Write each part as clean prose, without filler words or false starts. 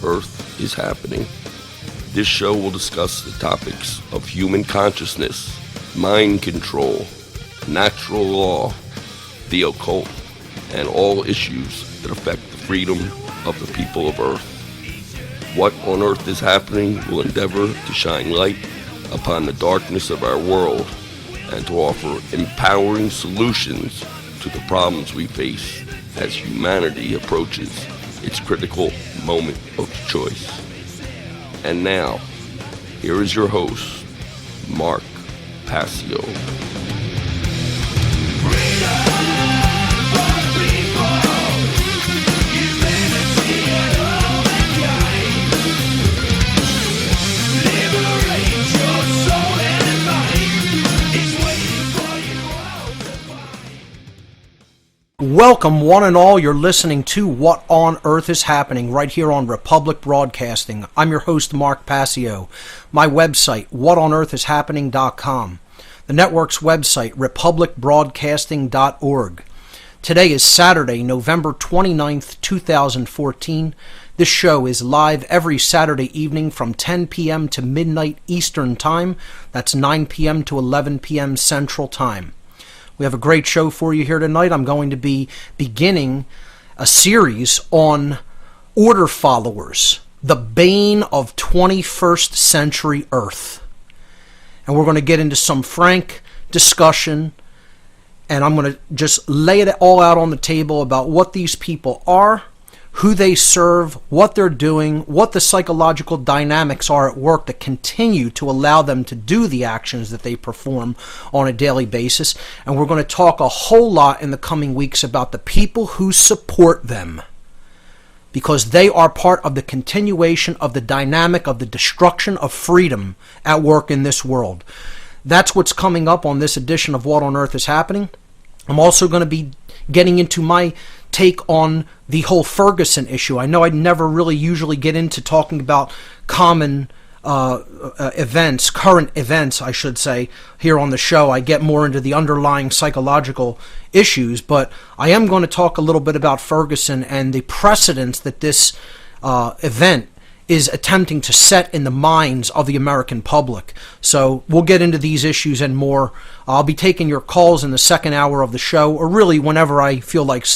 Earth is Happening. This show will discuss the topics of human consciousness, mind control, natural law, the occult, and all issues that affect the freedom of the people of Earth. What on Earth is Happening will endeavor to shine light upon the darkness of our world and to offer empowering solutions to the problems we face as humanity approaches its critical moment of choice. And now, here is your host, Mark Passio. Welcome, one and all. You're listening to What on Earth is Happening right here on Republic Broadcasting. I'm your host, Mark Passio. My website, whatonearthishappening.com. The network's website, republicbroadcasting.org. Today is Saturday, November 29th, 2014. This show is live every Saturday evening from 10 p.m. to midnight Eastern Time. That's 9 p.m. to 11 p.m. Central Time. We have a great show for you here tonight. I'm going to be beginning a series on order followers, the Bane of 21st century Earth. And we're going to get into some frank discussion, and I'm going to just lay it all out on the table about what these people are, who they serve, what they're doing, what the psychological dynamics are at work that continue to allow them to do the actions that they perform on a daily basis. And we're going to talk a whole lot in the coming weeks about the people who support them, because they are part of the continuation of the dynamic of the destruction of freedom at work in this world. That's what's coming up on this edition of What on Earth is Happening. I'm also going to be getting into my take on the whole Ferguson issue. I know I never really usually get into talking about common events, current events, I should say, here on the show. I get more into the underlying psychological issues, but I am going to talk a little bit about Ferguson and the precedents that this event is attempting to set in the minds of the American public. So we'll get into these issues and more. I'll be taking your calls in the second hour of the show, or really whenever I feel like,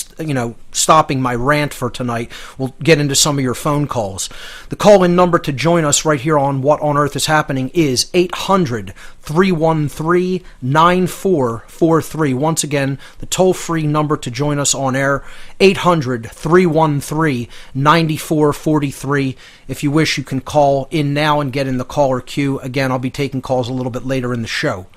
stopping my rant for tonight. We'll get into some of your phone calls. The call-in number to join us right here on What on Earth is Happening is 800-313-9443. Once again, the toll-free number to join us on air, 800-313-9443. If you wish, you can call in now and get in the caller queue. Again, I'll be taking calls a little bit later in the show.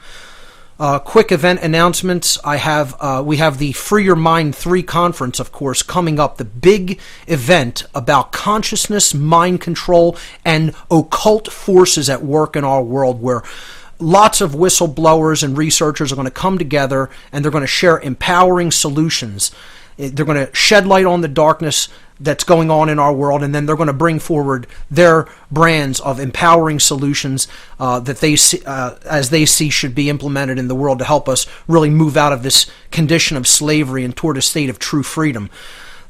Quick event announcements. We have the Free Your Mind 3 conference, of course, coming up. The big event about consciousness, mind control, and occult forces at work in our world, where lots of whistleblowers and researchers are going to come together and they're going to share empowering solutions. They're going to shed light on the darkness that's going on in our world, and then they're going to bring forward their brands of empowering solutions that they see, as they see should be implemented in the world to help us really move out of this condition of slavery and toward a state of true freedom.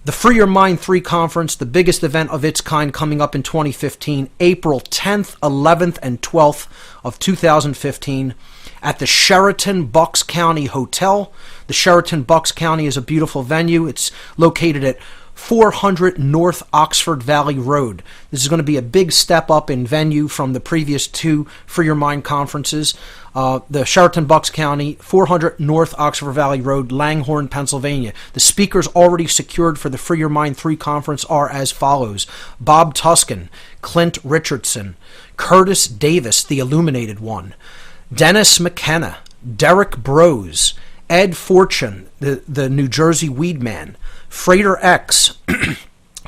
The Free Your Mind 3 conference, the biggest event of its kind coming up in 2015, April 10th, 11th, and 12th of 2015 at the Sheraton Bucks County Hotel. The Sheraton Bucks County is a beautiful venue. It's located at 400 North Oxford Valley Road. This is going to be a big step up in venue from the previous two Free Your Mind conferences. The Sheraton Bucks County, 400 North Oxford Valley Road, Langhorne, Pennsylvania. The speakers already secured for the Free Your Mind 3 conference are as follows: Bob Tuskin, Clint Richardson, Curtis Davis, the Illuminated One, Dennis McKenna, Derek Brose, Ed Fortune, the New Jersey Weed Man, Frater X,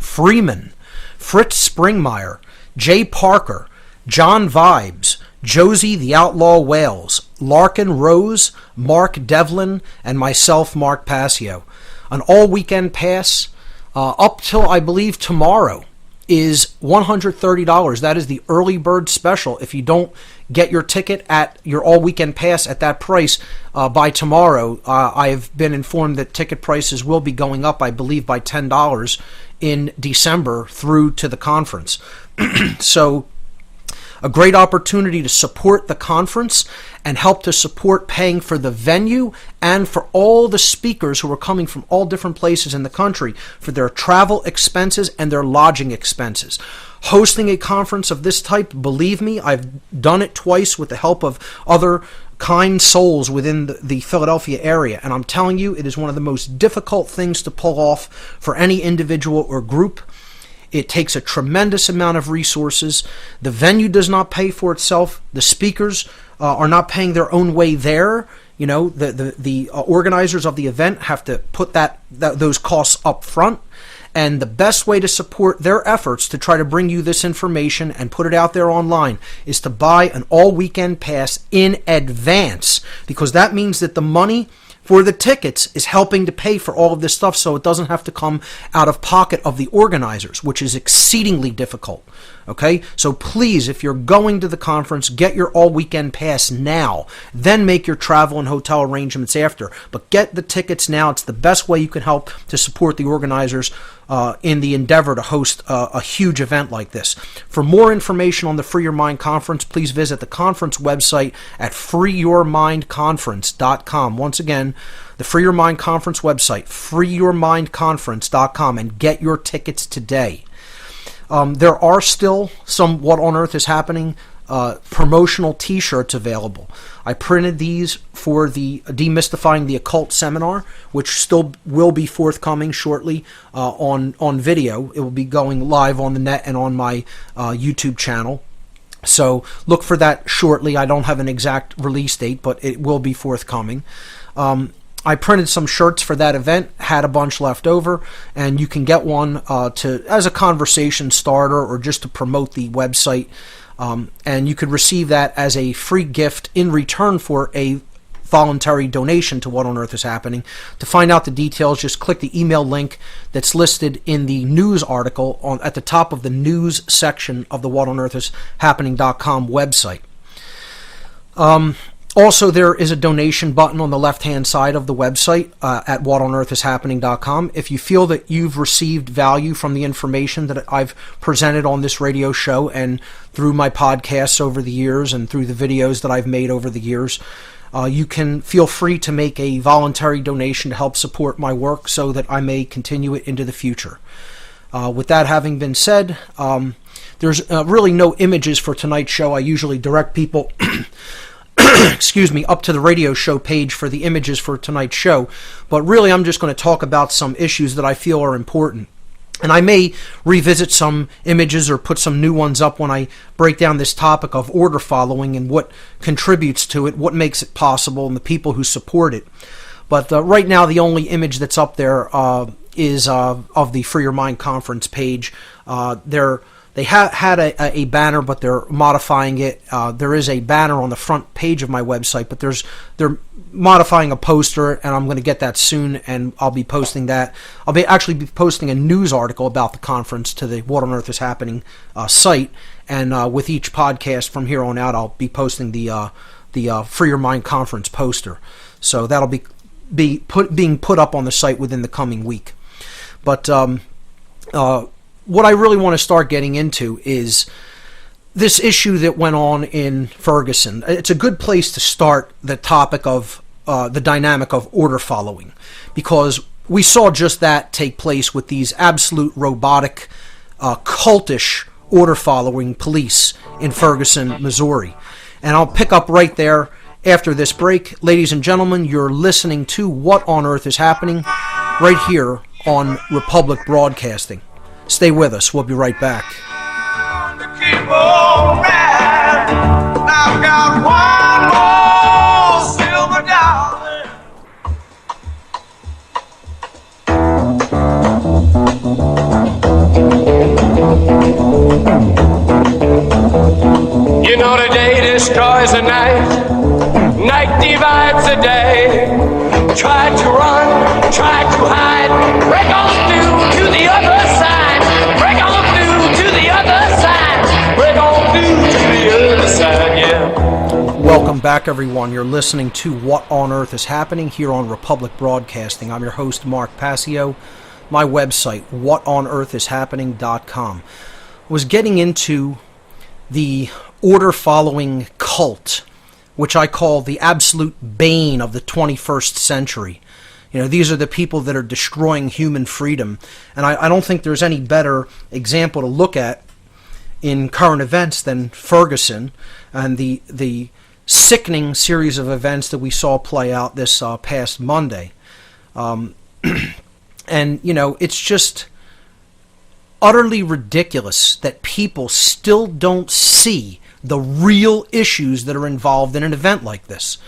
Freeman, Fritz Springmeyer, Jay Parker, John Vibes, Josie the Outlaw Wales, Larkin Rose, Mark Devlin, and myself, Mark Passio. An all-weekend pass up till, I believe, tomorrow is $130. That is the early bird special. If you don't get your ticket at your all-weekend pass at that price by tomorrow, I have been informed that ticket prices will be going up, I believe, by $10 in December through to the conference. So a great opportunity to support the conference and help to support paying for the venue and for all the speakers who are coming from all different places in the country for their travel expenses and their lodging expenses. Hosting a conference of this type, believe me, I've done it twice with the help of other kind souls within the Philadelphia area, and I'm telling you, it is one of the most difficult things to pull off for any individual or group. It takes a tremendous amount of resources. The venue does not pay for itself. The speakers are not paying their own way there. You know, the organizers of the event have to put those costs up front. And the best way to support their efforts to try to bring you this information and put it out there online is to buy an all-weekend pass in advance, because that means that the money for the tickets is helping to pay for all of this stuff, so it doesn't have to come out of pocket of the organizers, which is exceedingly difficult. Okay, so please, if you're going to the conference, get your all-weekend pass now. Then make your travel and hotel arrangements after. But get the tickets now. It's the best way you can help to support the organizers in the endeavor to host a huge event like this. For more information on the Free Your Mind Conference, please visit the conference website at freeyourmindconference.com. Once again, the Free Your Mind Conference website, freeyourmindconference.com, and get your tickets today. There are still some What on Earth is Happening promotional t-shirts available. I printed these for the Demystifying the Occult seminar, which still will be forthcoming shortly on video. It will be going live on the net and on my YouTube channel. So look for that shortly. I don't have an exact release date, but it will be forthcoming. I printed some shirts for that event, had a bunch left over, and you can get one as a conversation starter or just to promote the website. And you could receive that as a free gift in return for a voluntary donation to What on Earth is Happening. To find out the details, just click the email link that's listed in the news article at the top of the news section of the whatonearthishappening.com website. Also, there is a donation button on the left-hand side of the website at whatonearthishappening.com. If you feel that you've received value from the information that I've presented on this radio show and through my podcasts over the years and through the videos that I've made over the years, you can feel free to make a voluntary donation to help support my work so that I may continue it into the future. With that having been said, there's really no images for tonight's show. I usually direct people excuse me, up to the radio show page for the images for tonight's show. But really, I'm just going to talk about some issues that I feel are important. And I may revisit some images or put some new ones up when I break down this topic of order following and what contributes to it, what makes it possible, and the people who support it. But right now, the only image that's up there is of the Free Your Mind Conference page. They had a banner, but they're modifying it. There is a banner on the front page of my website, but they're modifying a poster, and I'm going to get that soon, and I'll be posting that. I'll actually be posting a news article about the conference to the What on Earth is Happening site, and with each podcast from here on out, I'll be posting the Free Your Mind Conference poster. So that'll be being put up on the site within the coming week. But what I really want to start getting into is this issue that went on in Ferguson. It's a good place to start the topic of the dynamic of order following, because we saw just that take place with these absolute robotic, cultish order following police in Ferguson, Missouri. And I'll pick up right there after this break. Ladies and gentlemen, you're listening to What on Earth is Happening right here on Republic Broadcasting. Stay with us. We'll be right back. Keep on riding. I've got one more silver dollar. You know the day destroys the night. Night divides the day. Try to run, try to hide. Break on through to the other side. Break on through to the other side. Break on through to the other side, yeah. Welcome back, everyone. You're listening to What on Earth is Happening here on Republic Broadcasting. I'm your host, Mark Passio. my website, whatonearthishappening.com, was getting into the order-following cult, which I call the absolute bane of the 21st century. You know, these are the people that are destroying human freedom. And I don't think there's any better example to look at in current events than Ferguson and the sickening series of events that we saw play out this past Monday. And, you know, it's just utterly ridiculous that people still don't see the real issues that are involved in an event like this.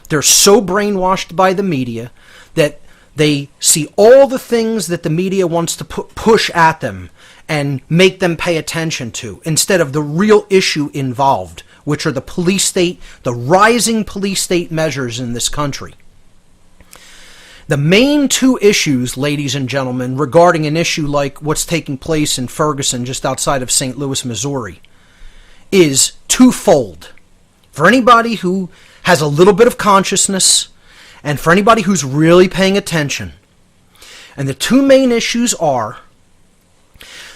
They're so brainwashed by the media that they see all the things that the media wants to push at them and make them pay attention to, instead of the real issue involved, which are the police state, the rising police state measures in this country. The main two issues, ladies and gentlemen, regarding an issue like what's taking place in Ferguson, just outside of St. Louis, Missouri, is twofold. For anybody who has a little bit of consciousness, and for anybody who's really paying attention. And the two main issues are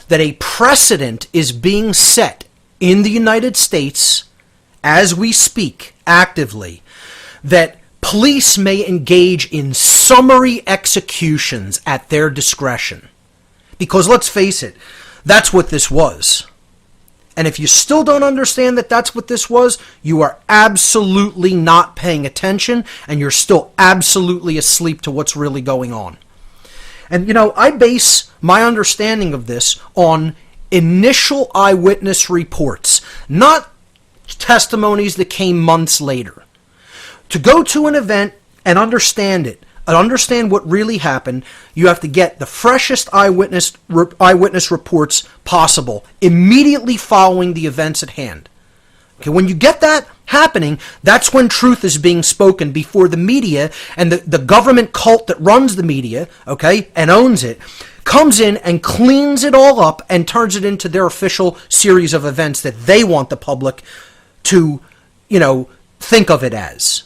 that a precedent is being set in the United States as we speak actively, that police may engage in summary executions at their discretion. Because let's face it, that's what this was. And if you still don't understand that that's what this was, you are absolutely not paying attention, and you're still absolutely asleep to what's really going on. And, you know, I base my understanding of this on initial eyewitness reports, not testimonies that came months later. To go to an event and understand it, and understand what really happened, you have to get the freshest eyewitness reports possible immediately following the events at hand. Okay, when you get that happening, that's when truth is being spoken before the media and the government cult that runs the media, okay, and owns it, comes in and cleans it all up and turns it into their official series of events that they want the public to, you know, think of it as.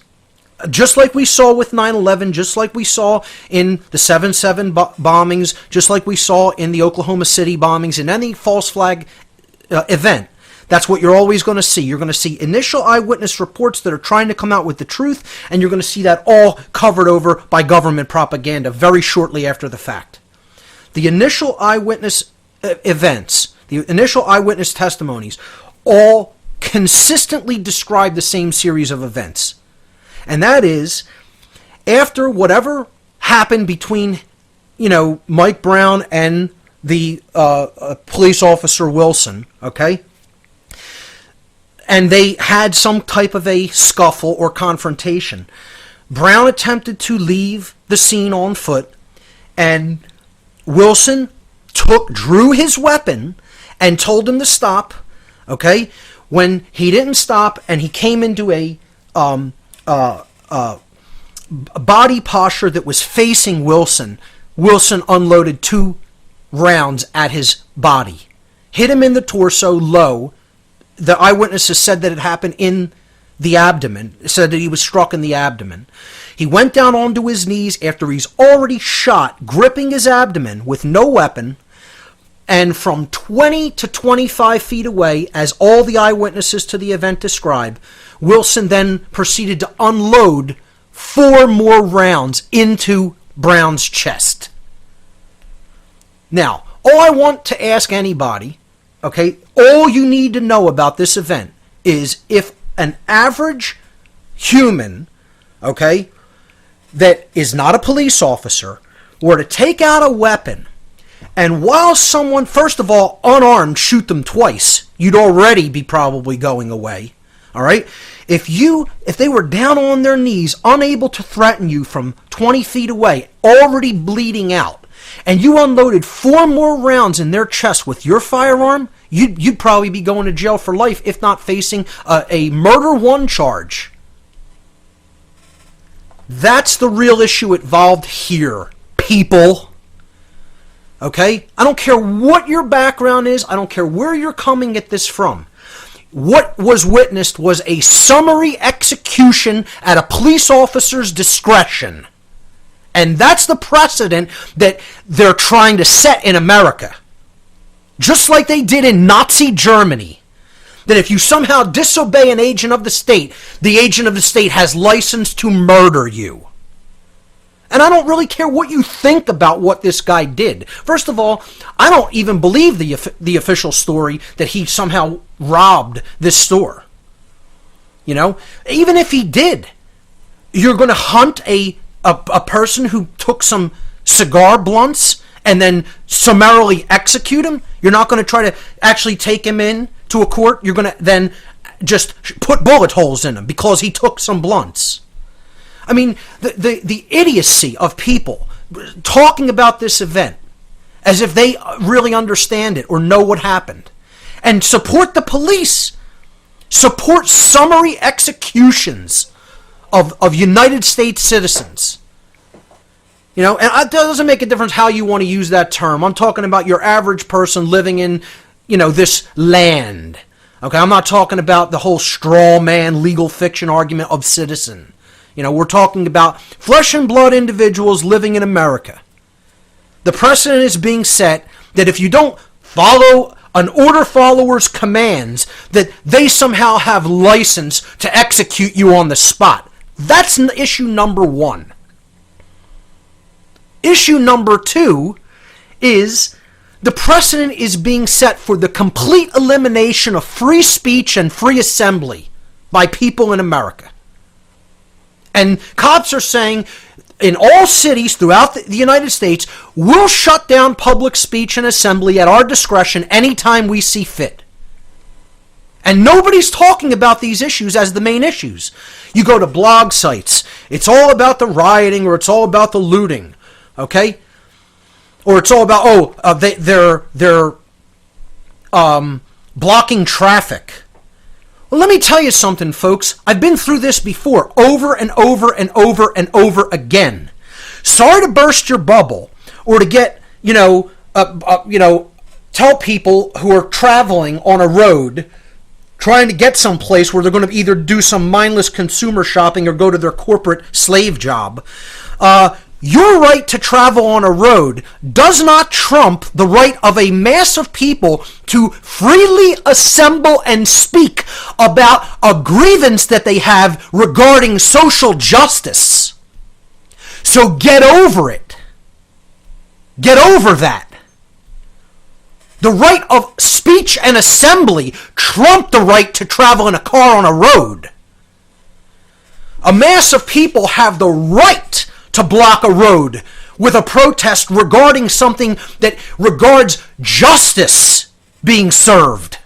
Just like we saw with 9/11, just like we saw in the 7/7 bombings, just like we saw in the Oklahoma City bombings, in any false flag event. That's what you're always going to see. You're going to see initial eyewitness reports that are trying to come out with the truth, and you're going to see that all covered over by government propaganda very shortly after the fact. The initial eyewitness events, the initial eyewitness testimonies, all consistently describe the same series of events. And that is, after whatever happened between, you know, Mike Brown and the police officer Wilson, okay, and they had some type of a scuffle or confrontation, Brown attempted to leave the scene on foot, and Wilson drew his weapon and told him to stop, okay? When he didn't stop and he came into a body posture that was facing Wilson, Wilson unloaded 2 rounds at his body. Hit him in the torso low. The eyewitnesses said that it happened in the abdomen, said that he was struck in the abdomen. He went down onto his knees after he's already shot, gripping his abdomen with no weapon, and from 20 to 25 feet away, as all the eyewitnesses to the event describe, Wilson then proceeded to unload 4 more rounds into Brown's chest. Now, all I want to ask anybody, okay, all you need to know about this event is if an average human, okay, that is not a police officer, were to take out a weapon, and while someone, first of all, unarmed, shoot them twice, you'd already be probably going away. All right? If they were down on their knees, unable to threaten you from 20 feet away, already bleeding out, and you unloaded 4 more rounds in their chest with your firearm, you'd probably be going to jail for life, if not facing a murder 1 charge. That's the real issue involved here, people. Okay? I don't care what your background is. I don't care where you're coming at this from. What was witnessed was a summary execution at a police officer's discretion. And that's the precedent that they're trying to set in America. Just like they did in Nazi Germany. That if you somehow disobey an agent of the state, the agent of the state has license to murder you. And I don't really care what you think about what this guy did. First of all, I don't even believe the official story that he somehow robbed this store. You know, even if he did, you're going to hunt a person who took some cigar blunts and then summarily execute him? You're not going to try to actually take him in to a court? You're going to then just put bullet holes in him because he took some blunts? I mean, the idiocy of people talking about this event as if they really understand it or know what happened. And support the police. Support summary executions of United States citizens. You know, and it doesn't make a difference how you want to use that term. I'm talking about your average person living in, you know, this land. Okay, I'm not talking about the whole straw man legal fiction argument of citizen. You know, we're talking about flesh and blood individuals living in America. The precedent is being set that if you don't follow an order follower's commands, that they somehow have license to execute you on the spot. That's issue number one. Issue number two is the precedent is being set for the complete elimination of free speech and free assembly by people in America. And cops are saying in all cities throughout the United States, we'll shut down public speech and assembly at our discretion anytime we see fit. And nobody's talking about these issues as the main issues. You go to blog sites, it's all about the rioting or it's all about the looting. Okay? Or it's all about, they're blocking traffic. Well, let me tell you something, folks. I've been through this before, over and over and over and over again. Sorry to burst your bubble, or to get, tell people who are traveling on a road, trying to get someplace where they're going to either do some mindless consumer shopping or go to their corporate slave job. Your right to travel on a road does not trump the right of a mass of people to freely assemble and speak about a grievance that they have regarding social justice. So get over it. Get over that. The right of speech and assembly trump the right to travel in a car on a road. A mass of people have the right to block a road with a protest regarding something that regards justice being served.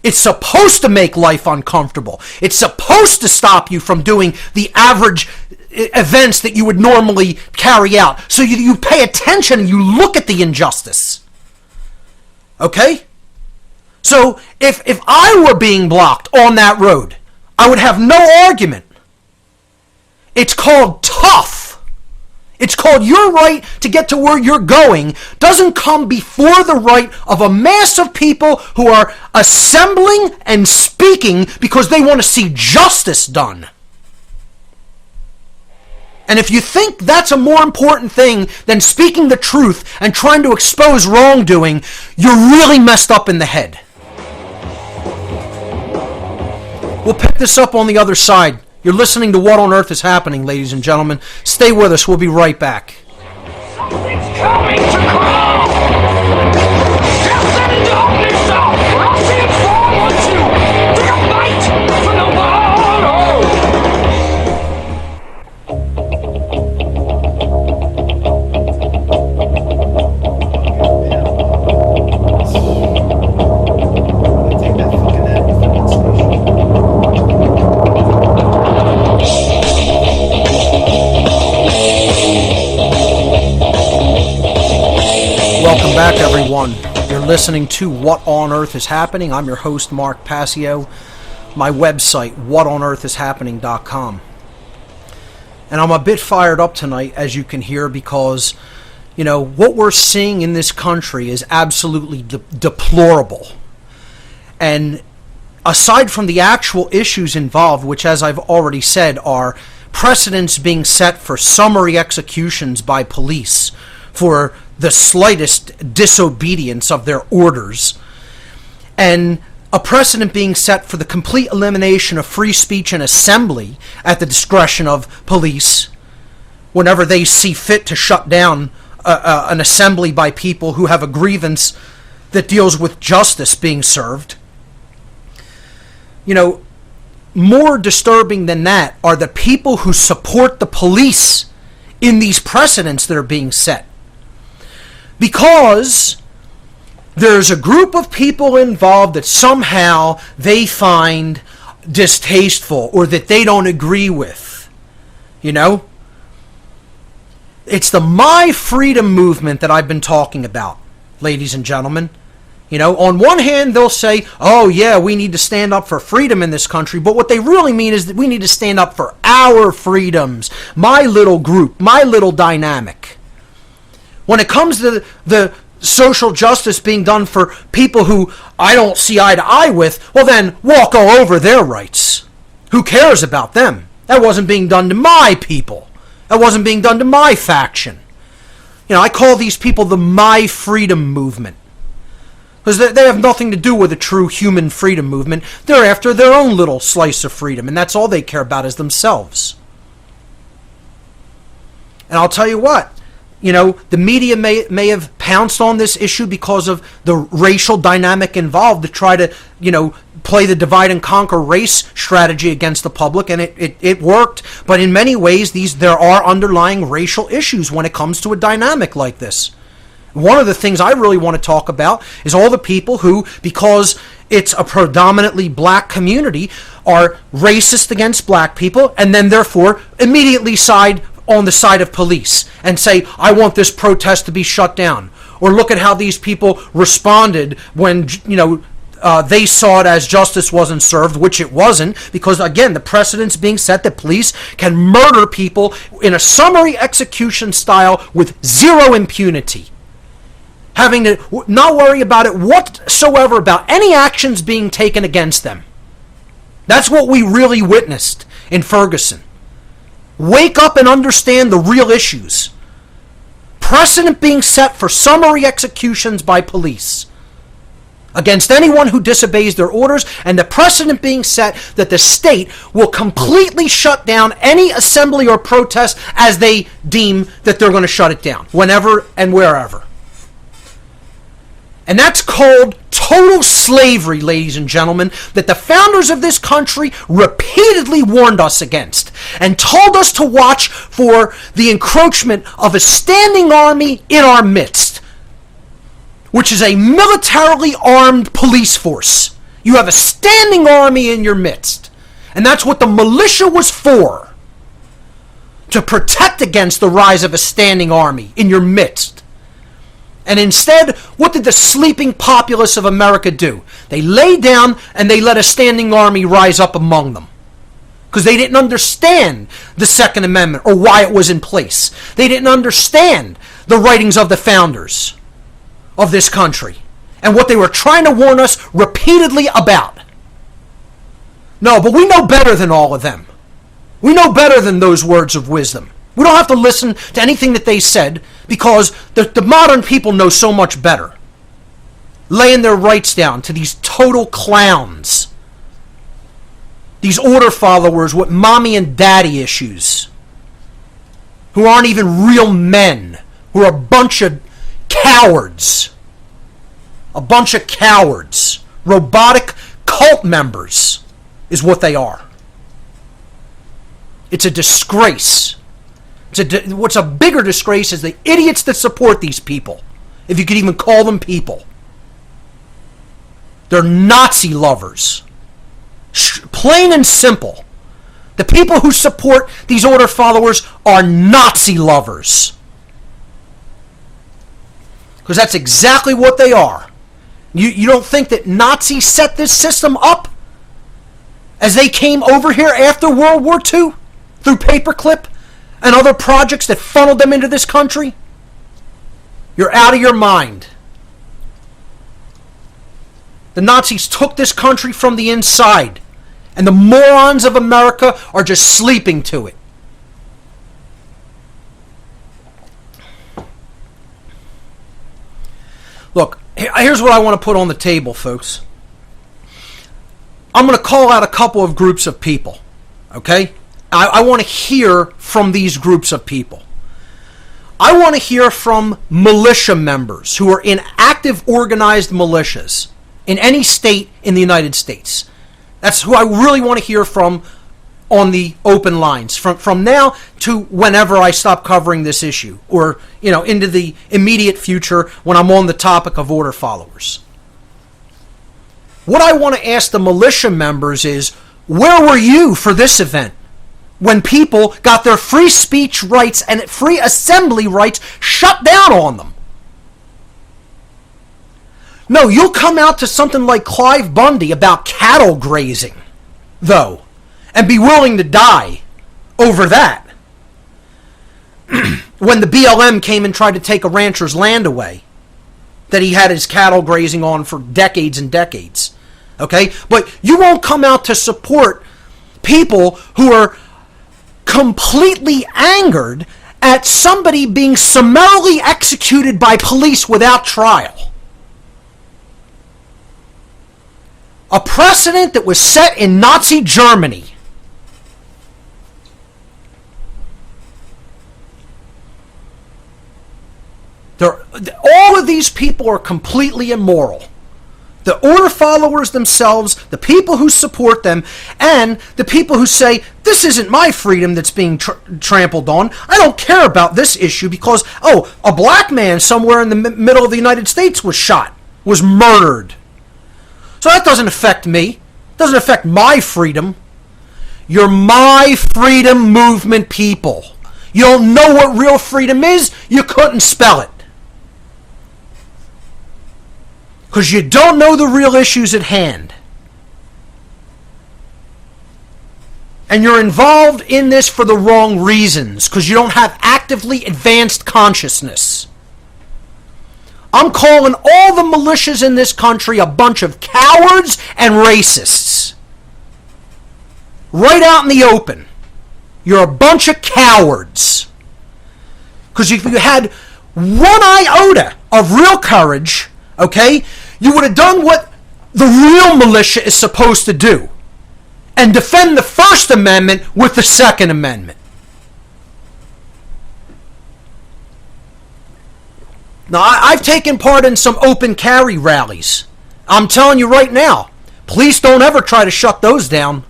It's supposed to make life uncomfortable. It's supposed to stop you from doing the average events that you would normally carry out. So you pay attention and you look at the injustice. Okay? So if I were being blocked on that road, I would have no argument. It's called tough. It's called your right to get to where you're going doesn't come before the right of a mass of people who are assembling and speaking because they want to see justice done. And if you think that's a more important thing than speaking the truth and trying to expose wrongdoing, you're really messed up in the head. We'll pick this up on the other side. You're listening to What on Earth is Happening, ladies and gentlemen. Stay with us. We'll be right back. Something's coming to crawl! Just send darkness out! I'll see it forward you! Take a fight for the Welcome back, everyone. You're listening to What on Earth is Happening. I'm your host, Mark Passio. My website, whatonearthishappening.com. And I'm a bit fired up tonight, as you can hear, because, what we're seeing in this country is absolutely deplorable. And aside from the actual issues involved, which, as I've already said, are precedents being set for summary executions by police for the slightest disobedience of their orders, and a precedent being set for the complete elimination of free speech and assembly at the discretion of police whenever they see fit to shut down an assembly by people who have a grievance that deals with justice being served. You know, more disturbing than that are the people who support the police in these precedents that are being set. Because there's a group of people involved that somehow they find distasteful or that they don't agree with. You know? It's the My Freedom movement that I've been talking about, ladies and gentlemen. You know, on one hand, they'll say, oh yeah, we need to stand up for freedom in this country. But what they really mean is that we need to stand up for our freedoms, my little group, my little dynamic. When it comes to the social justice being done for people who I don't see eye to eye with, well then, walk all over their rights. Who cares about them? That wasn't being done to my people. That wasn't being done to my faction. You know, I call these people the My Freedom movement. Because they have nothing to do with a true human freedom movement. They're after their own little slice of freedom, and that's all they care about is themselves. And I'll tell you what, you know, the media may have pounced on this issue because of the racial dynamic involved to try to, you know, play the divide and conquer race strategy against the public, and it worked. But in many ways, there are underlying racial issues when it comes to a dynamic like this. One of the things I really want to talk about is all the people who, because it's a predominantly black community, are racist against black people and then therefore immediately side on the side of police and say, I want this protest to be shut down. Or look at how these people responded when, you know, they saw it as justice wasn't served, which it wasn't, because again, the precedent's being set that police can murder people in a summary execution style with zero impunity. Having to not worry about it whatsoever about any actions being taken against them. That's what we really witnessed in Ferguson. Wake up and understand the real issues. Precedent being set for summary executions by police against anyone who disobeys their orders, and the precedent being set that the state will completely shut down any assembly or protest as they deem that they're going to shut it down, whenever and wherever. And that's called total slavery, ladies and gentlemen, that the founders of this country repeatedly warned us against and told us to watch for the encroachment of a standing army in our midst, which is a militarily armed police force. You have a standing army in your midst. And that's what the militia was for, to protect against the rise of a standing army in your midst. And instead, what did the sleeping populace of America do? They lay down and they let a standing army rise up among them. Because they didn't understand the Second Amendment or why it was in place. They didn't understand the writings of the founders of this country and what they were trying to warn us repeatedly about. No, but we know better than all of them. We know better than those words of wisdom. We don't have to listen to anything that they said because the modern people know so much better. Laying their rights down to these total clowns. These order followers with mommy and daddy issues. Who aren't even real men. Who are a bunch of cowards. A bunch of cowards. Robotic cult members is what they are. It's a disgrace. What's a bigger disgrace is the idiots that support these people, if you could even call them people. They're Nazi lovers. Plain and simple. The people who support these order followers are Nazi lovers. Because that's exactly what they are. You don't think that Nazis set this system up as they came over here after World War II through paperclip and other projects that funneled them into this country? You're out of your mind. The Nazis took this country from the inside, and the morons of America are just sleeping to it. here's what I want to put on the table, folks. I'm going to call out a couple of groups of people, okay? I want to hear from these groups of people. I want to hear from militia members who are in active organized militias in any state in the United States. That's who I really want to hear from on the open lines from now to whenever I stop covering this issue, or into the immediate future when I'm on the topic of order followers. What I want to ask the militia members is, where were you for this event when people got their free speech rights and free assembly rights shut down on them? No, you'll come out to something like Clive Bundy about cattle grazing, though, and be willing to die over that. When the BLM came and tried to take a rancher's land away that he had his cattle grazing on for decades and decades. Okay? But you won't come out to support people who are completely angered at somebody being summarily executed by police without trial. A precedent that was set in Nazi Germany. All of these people are completely immoral. The order followers themselves, the people who support them, and the people who say, this isn't my freedom that's being trampled on. I don't care about this issue because, a black man somewhere in the middle of the United States was shot, was murdered. So that doesn't affect me. It doesn't affect my freedom. You're my freedom movement people. You don't know what real freedom is? You couldn't spell it. Because you don't know the real issues at hand. And you're involved in this for the wrong reasons, because you don't have actively advanced consciousness. I'm calling all the militias in this country a bunch of cowards and racists. Right out in the open. You're a bunch of cowards. Because if you had one iota of real courage, okay, you would have done what the real militia is supposed to do and defend the First Amendment with the Second Amendment. Now, I've taken part in some open carry rallies. I'm telling you right now, police don't ever try to shut those down.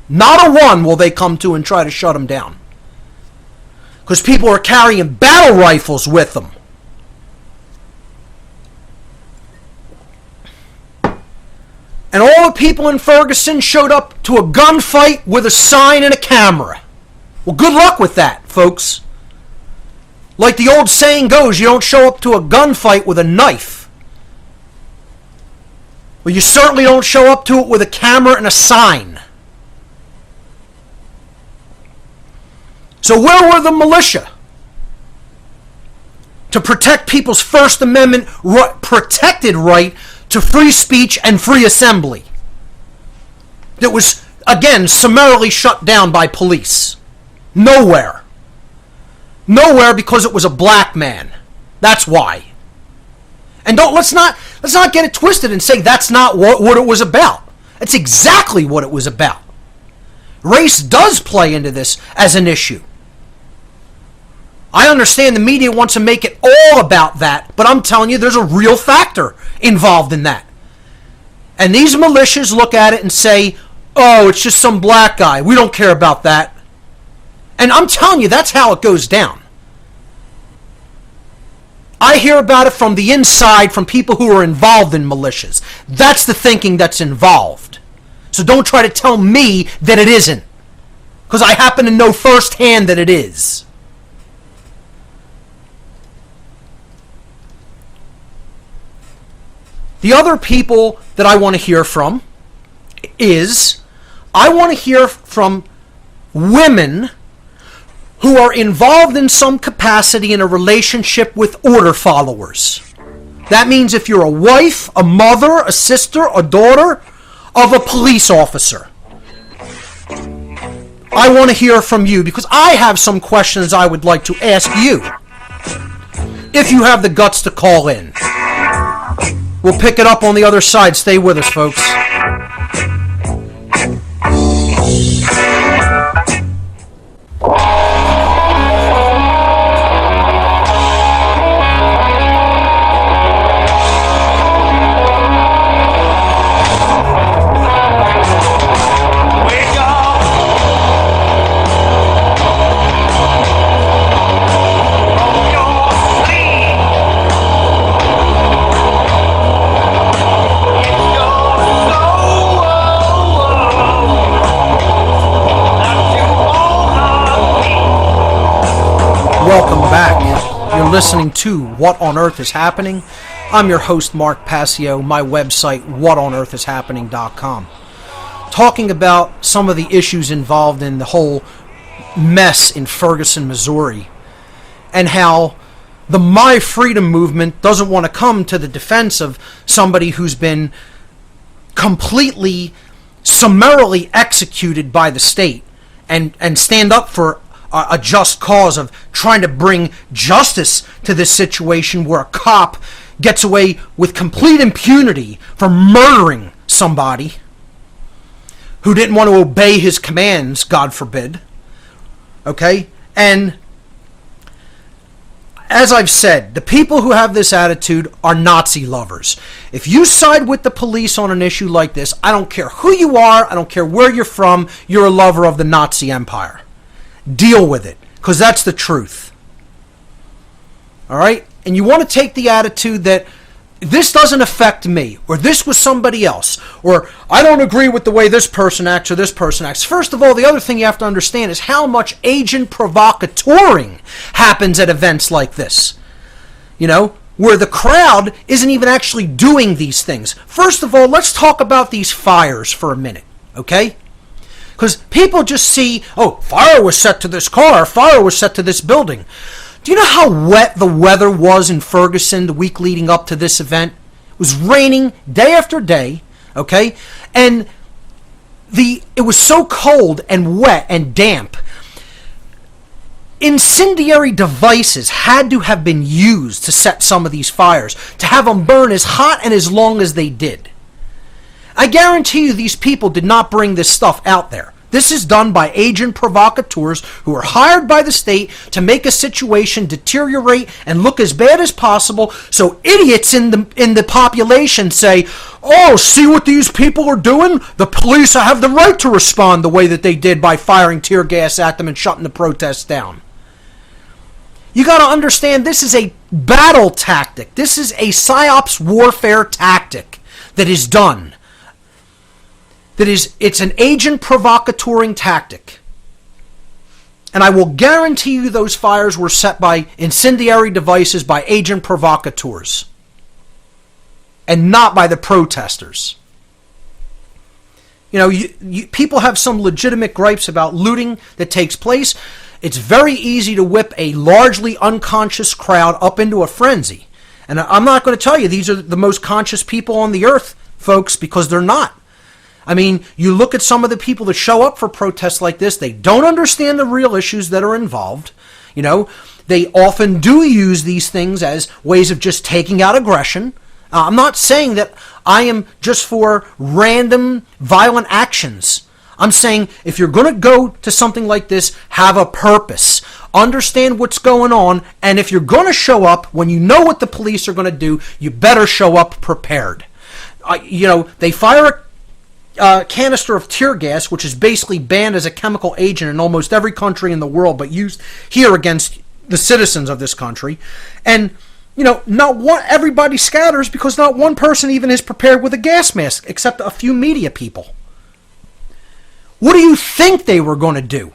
Not a one will they come to and try to shut them down. Because people are carrying battle rifles with them. And all the people in Ferguson showed up to a gunfight with a sign and a camera. Well, good luck with that, folks. Like the old saying goes, you don't show up to a gunfight with a knife. Well, you certainly don't show up to it with a camera and a sign. So where were the militia? To protect people's First Amendment protected right to free speech and free assembly. That was, again, summarily shut down by police. Nowhere. Nowhere because it was a black man. That's why. And let's not get it twisted and say that's not what it was about. That's exactly what it was about. Race does play into this as an issue. I understand the media wants to make it all about that, but I'm telling you there's a real factor involved in that. And these militias look at it and say, oh, it's just some black guy. We don't care about that. And I'm telling you, that's how it goes down. I hear about it from the inside, from people who are involved in militias. That's the thinking that's involved. So don't try to tell me that it isn't. Because I happen to know firsthand that it is. The other people that I want to hear from is, I want to hear from women who are involved in some capacity in a relationship with order followers. That means if you're a wife, a mother, a sister, a daughter of a police officer. I want to hear from you because I have some questions I would like to ask you. If you have the guts to call in. We'll pick it up on the other side. Stay with us, folks. Welcome back. You're listening to What on Earth is Happening. I'm your host, Mark Passio. My website, whatonearthishappening.com. Talking about some of the issues involved in the whole mess in Ferguson, Missouri, and how the My Freedom movement doesn't want to come to the defense of somebody who's been completely summarily executed by the state and stand up for a just cause of trying to bring justice to this situation where a cop gets away with complete impunity for murdering somebody who didn't want to obey his commands, God forbid. Okay? And as I've said, the people who have this attitude are Nazi lovers. If you side with the police on an issue like this, I don't care who you are, I don't care where you're from, you're a lover of the Nazi Empire. Deal with it, because that's the truth. All right? And you want to take the attitude that this doesn't affect me, or this was somebody else, or I don't agree with the way this person acts or this person acts. First of all, the other thing you have to understand is how much agent provocatoring happens at events like this. You know, where the crowd isn't even actually doing these things. First of all, let's talk about these fires for a minute, okay? Because people just see, oh, fire was set to this car, fire was set to this building. Do you know how wet the weather was in Ferguson the week leading up to this event? It was raining day after day, okay? And it was so cold and wet and damp. Incendiary devices had to have been used to set some of these fires, to have them burn as hot and as long as they did. I guarantee you these people did not bring this stuff out there. This is done by agent provocateurs who are hired by the state to make a situation deteriorate and look as bad as possible, so idiots in the population say, oh, see what these people are doing? The police have the right to respond the way that they did by firing tear gas at them and shutting the protests down. You got to understand, this is a battle tactic. This is a psyops warfare tactic that is done. It's an agent provocatoring tactic. And I will guarantee you those fires were set by incendiary devices by agent provocateurs. And not by the protesters. You know, people have some legitimate gripes about looting that takes place. It's very easy to whip a largely unconscious crowd up into a frenzy. And I'm not going to tell you these are the most conscious people on the earth, folks, because they're not. I mean, you look at some of the people that show up for protests like this, they don't understand the real issues that are involved. You know, they often do use these things as ways of just taking out aggression. I'm not saying that I am just for random violent actions. I'm saying if you're going to go to something like this, have a purpose. Understand what's going on, and if you're going to show up when you know what the police are going to do, you better show up prepared. You know, they fire a canister of tear gas, which is basically banned as a chemical agent in almost every country in the world, but used here against the citizens of this country. And, you know, everybody scatters because not one person even is prepared with a gas mask, except a few media people. What do you think they were going to do?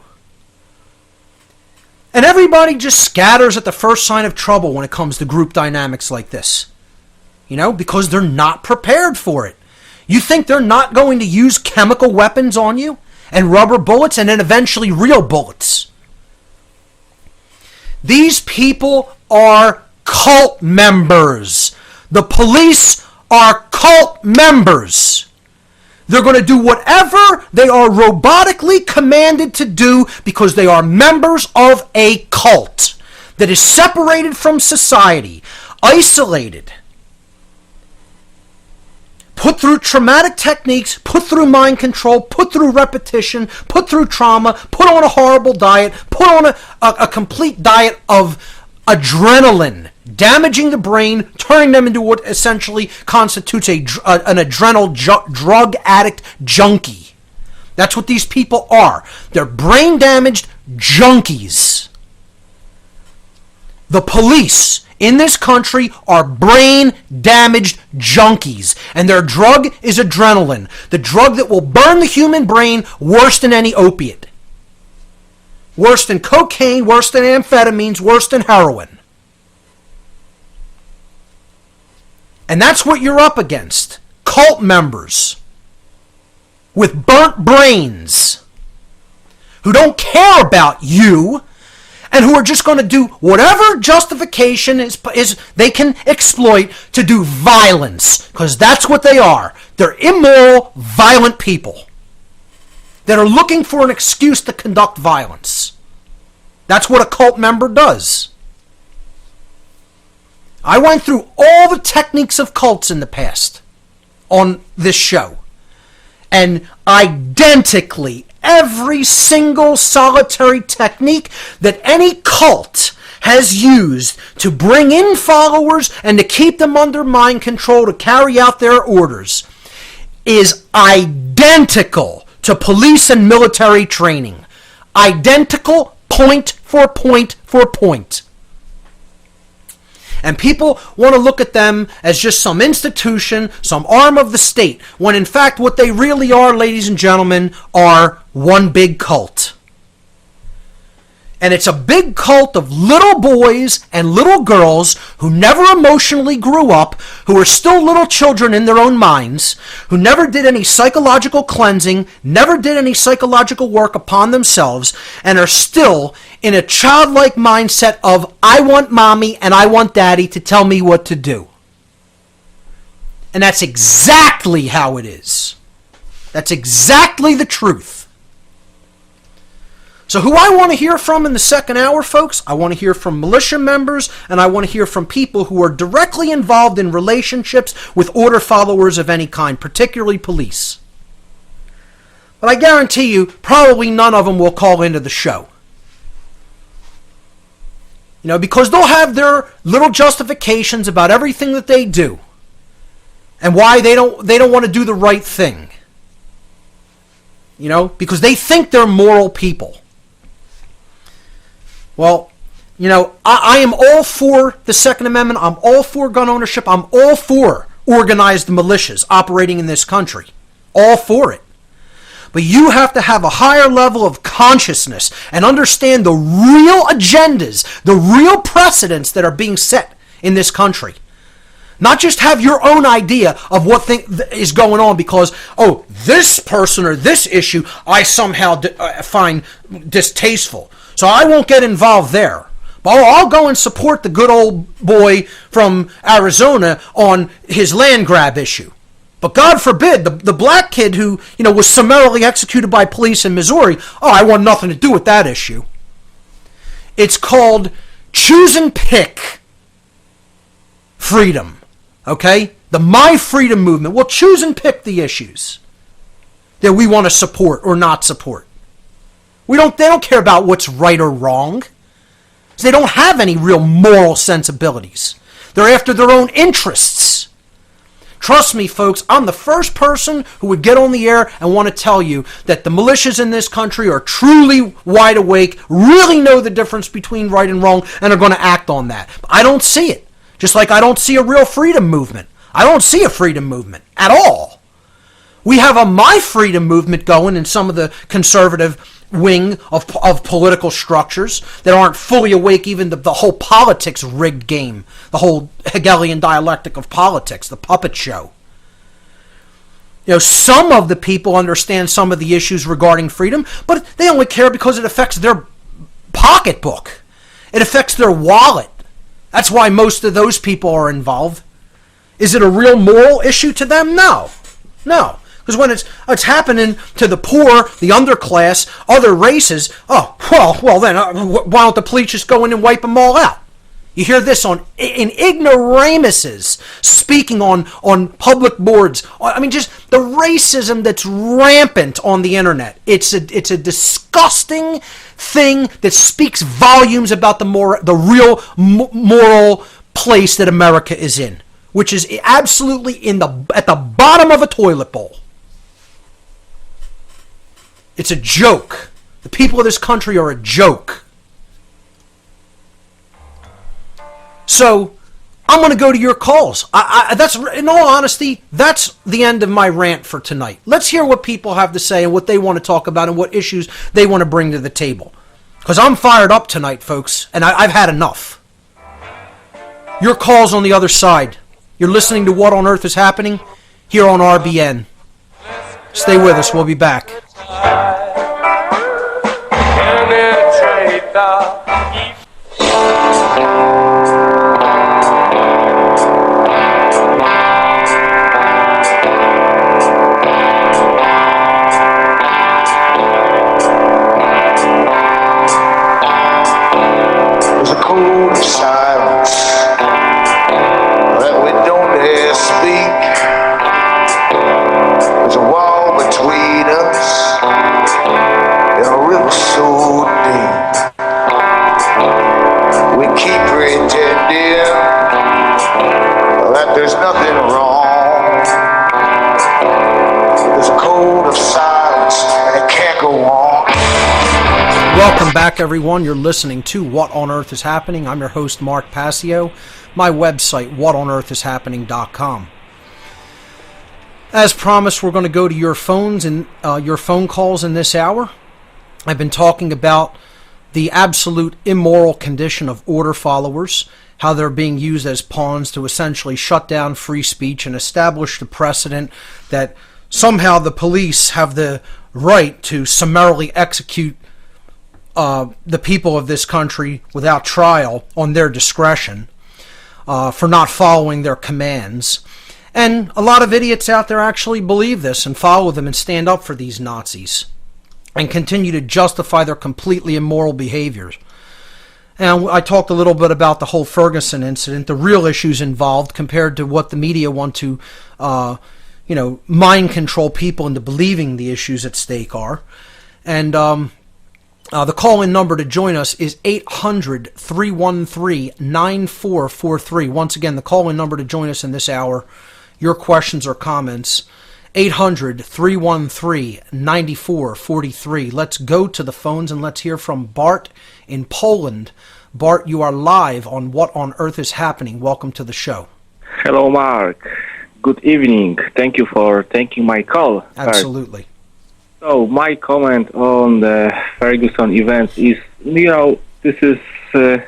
And everybody just scatters at the first sign of trouble when it comes to group dynamics like this. You know, because they're not prepared for it. You think they're not going to use chemical weapons on you? And rubber bullets and then eventually real bullets? These people are cult members. The police are cult members. They're going to do whatever they are robotically commanded to do because they are members of a cult that is separated from society, isolated. put through traumatic techniques, put through mind control, put through repetition, put through trauma, put on a horrible diet, put on a complete diet of adrenaline, damaging the brain, turning them into what essentially constitutes an adrenal drug addict junkie. That's what these people are. They're brain damaged junkies. The police in this country are brain damaged junkies, and their drug is adrenaline, the drug that will burn the human brain worse than any opiate. Worse than cocaine, worse than amphetamines, worse than heroin. And that's what you're up against. Cult members with burnt brains who don't care about you and who are just going to do whatever justification is they can exploit to do violence, because that's what they are. They're immoral, violent people that are looking for an excuse to conduct violence. That's what a cult member does. I went through all the techniques of cults in the past on this show, and identically every single solitary technique that any cult has used to bring in followers and to keep them under mind control to carry out their orders is identical to police and military training. Identical, point for point for point. And people want to look at them as just some institution, some arm of the state, when in fact what they really are, ladies and gentlemen, are one big cult. And it's a big cult of little boys and little girls who never emotionally grew up, who are still little children in their own minds, who never did any psychological cleansing, never did any psychological work upon themselves, and are still in a childlike mindset of, I want mommy and I want daddy to tell me what to do. And that's exactly how it is. That's exactly the truth. So who I want to hear from in the second hour, folks, I want to hear from militia members, and I want to hear from people who are directly involved in relationships with order followers of any kind, particularly police. But I guarantee you, probably none of them will call into the show. You know, because they'll have their little justifications about everything that they do and why they don't want to do the right thing. You know, because they think they're moral people. Well, you know, I am all for the Second Amendment. I'm all for gun ownership. I'm all for organized militias operating in this country. All for it. But you have to have a higher level of consciousness and understand the real agendas, the real precedents that are being set in this country. Not just have your own idea of what is going on because, oh, this person or this issue I somehow find distasteful. So I won't get involved there. But I'll go and support the good old boy from Arizona on his land grab issue. But God forbid, the black kid who, you know, was summarily executed by police in Missouri, oh, I want nothing to do with that issue. It's called choose and pick freedom. Okay? The My Freedom movement will choose and pick the issues that we want to support or not support. They don't care about what's right or wrong. They don't have any real moral sensibilities. They're after their own interests. Trust me, folks, I'm the first person who would get on the air and want to tell you that the militias in this country are truly wide awake, really know the difference between right and wrong, and are going to act on that. But I don't see it. Just like I don't see a real freedom movement. I don't see a freedom movement at all. We have a My Freedom movement going in some of the conservative wing of political structures that aren't fully awake even to the whole politics rigged game, the whole Hegelian dialectic of politics, the puppet show. You know, some of the people understand some of the issues regarding freedom, but they only care because it affects their pocketbook. It affects their wallet. That's why most of those people are involved. Is it a real moral issue to them? No. Because when it's happening to the poor, the underclass, other races, well then, why don't the police just go in and wipe them all out? You hear this in ignoramuses speaking on public boards. I mean, just the racism that's rampant on the internet. It's a disgusting thing that speaks volumes about the real moral place that America is in, which is absolutely at the bottom of a toilet bowl. It's a joke. The people of this country are a joke. So, I'm going to go to your calls. That's, in all honesty, that's the end of my rant for tonight. Let's hear what people have to say and what they want to talk about and what issues they want to bring to the table. Because I'm fired up tonight, folks, and I've had enough. Your calls on the other side. You're listening to What on Earth is Happening here on RBN. Stay with us. We'll be back. There's a code of silence that we don't dare speak. There's a wall between us and a river so deep. We keep pretending that there's nothing wrong. There's a code of silence and it can't go on. Welcome back, everyone. You're listening to What on Earth is Happening. I'm your host, Mark Passio. My website, whatonearthishappening.com. As promised, we're going to go to your phones and your phone calls in this hour. I've been talking about the absolute immoral condition of order followers, how they're being used as pawns to essentially shut down free speech and establish the precedent that somehow the police have the right to summarily execute the people of this country without trial on their discretion for not following their commands. And a lot of idiots out there actually believe this and follow them and stand up for these Nazis and continue to justify their completely immoral behaviors. And I talked a little bit about the whole Ferguson incident, the real issues involved compared to what the media want to, mind control people into believing the issues at stake are. And the call-in number to join us is 800-313-9443. Once again, the call-in number to join us in this hour, your questions or comments, 800-313-9443. Let's go to the phones and let's hear from Bart in Poland. Bart, you are live on What on Earth is Happening. Welcome to the show. Hello, Mark. Good evening. Thank you for taking my call. Absolutely. So my comment on the Ferguson event is, this is an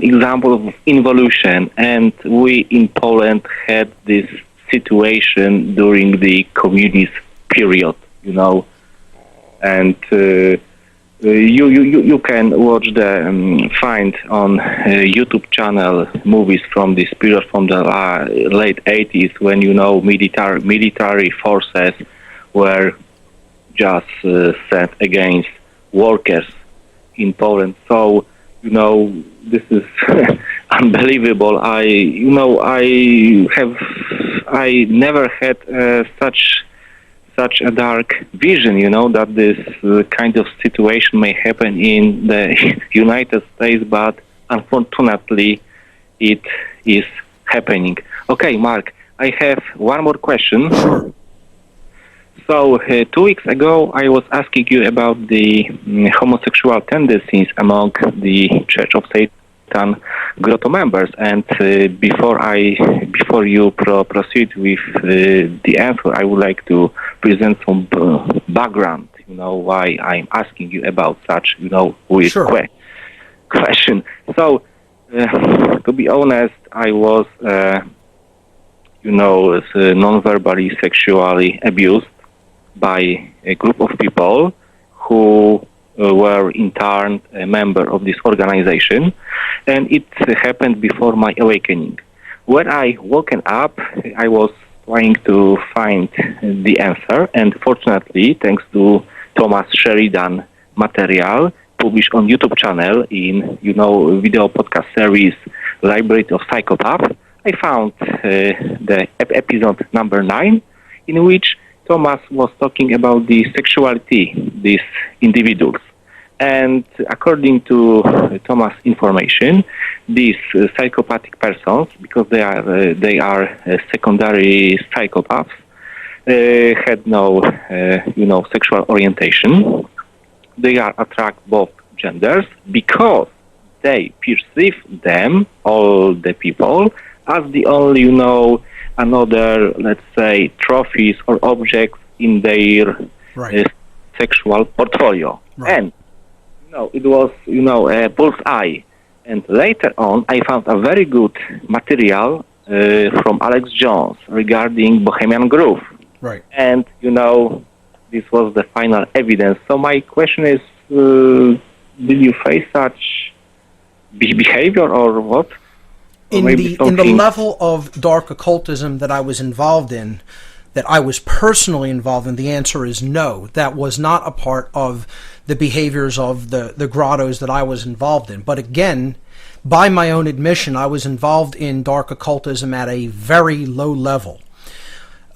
example of involution, and we in Poland had this situation during the communist period, and you can watch find on YouTube channel movies from this period from the late 80s when, military forces were just set against workers in Poland. So, this is unbelievable. I never had such a dark vision, that this kind of situation may happen in the United States, but unfortunately it is happening. Okay, Mark, I have one more question. Sure. So, 2 weeks ago, I was asking you about the homosexual tendencies among the Church of Satan grotto members, and before you proceed with the answer, I would like to present some background. Why I'm asking you about such weird question. So, to be honest, I was non-verbally sexually abused by a group of people who were in turn a member of this organization, and it happened before my awakening. When I woken up, I was trying to find the answer, and fortunately, thanks to Thomas Sheridan material published on YouTube channel in video podcast series library of psychopaths, I found the episode number 9, in which Thomas was talking about the sexuality these individuals. And according to Thomas' information, these psychopathic persons, because they are secondary psychopaths, had no sexual orientation. They are attract both genders because they perceive them, all the people, as the only another, let's say, trophies or objects in their sexual portfolio. Right. And it was a bullseye. And later on, I found a very good material from Alex Jones regarding Bohemian Groove. Right. And this was the final evidence. So my question is, did you face such behavior or what? In the level of dark occultism that I was involved in, that I was personally involved in, the answer is no. That was not a part of the behaviors of the grottos that I was involved in. But again, by my own admission, I was involved in dark occultism at a very low level.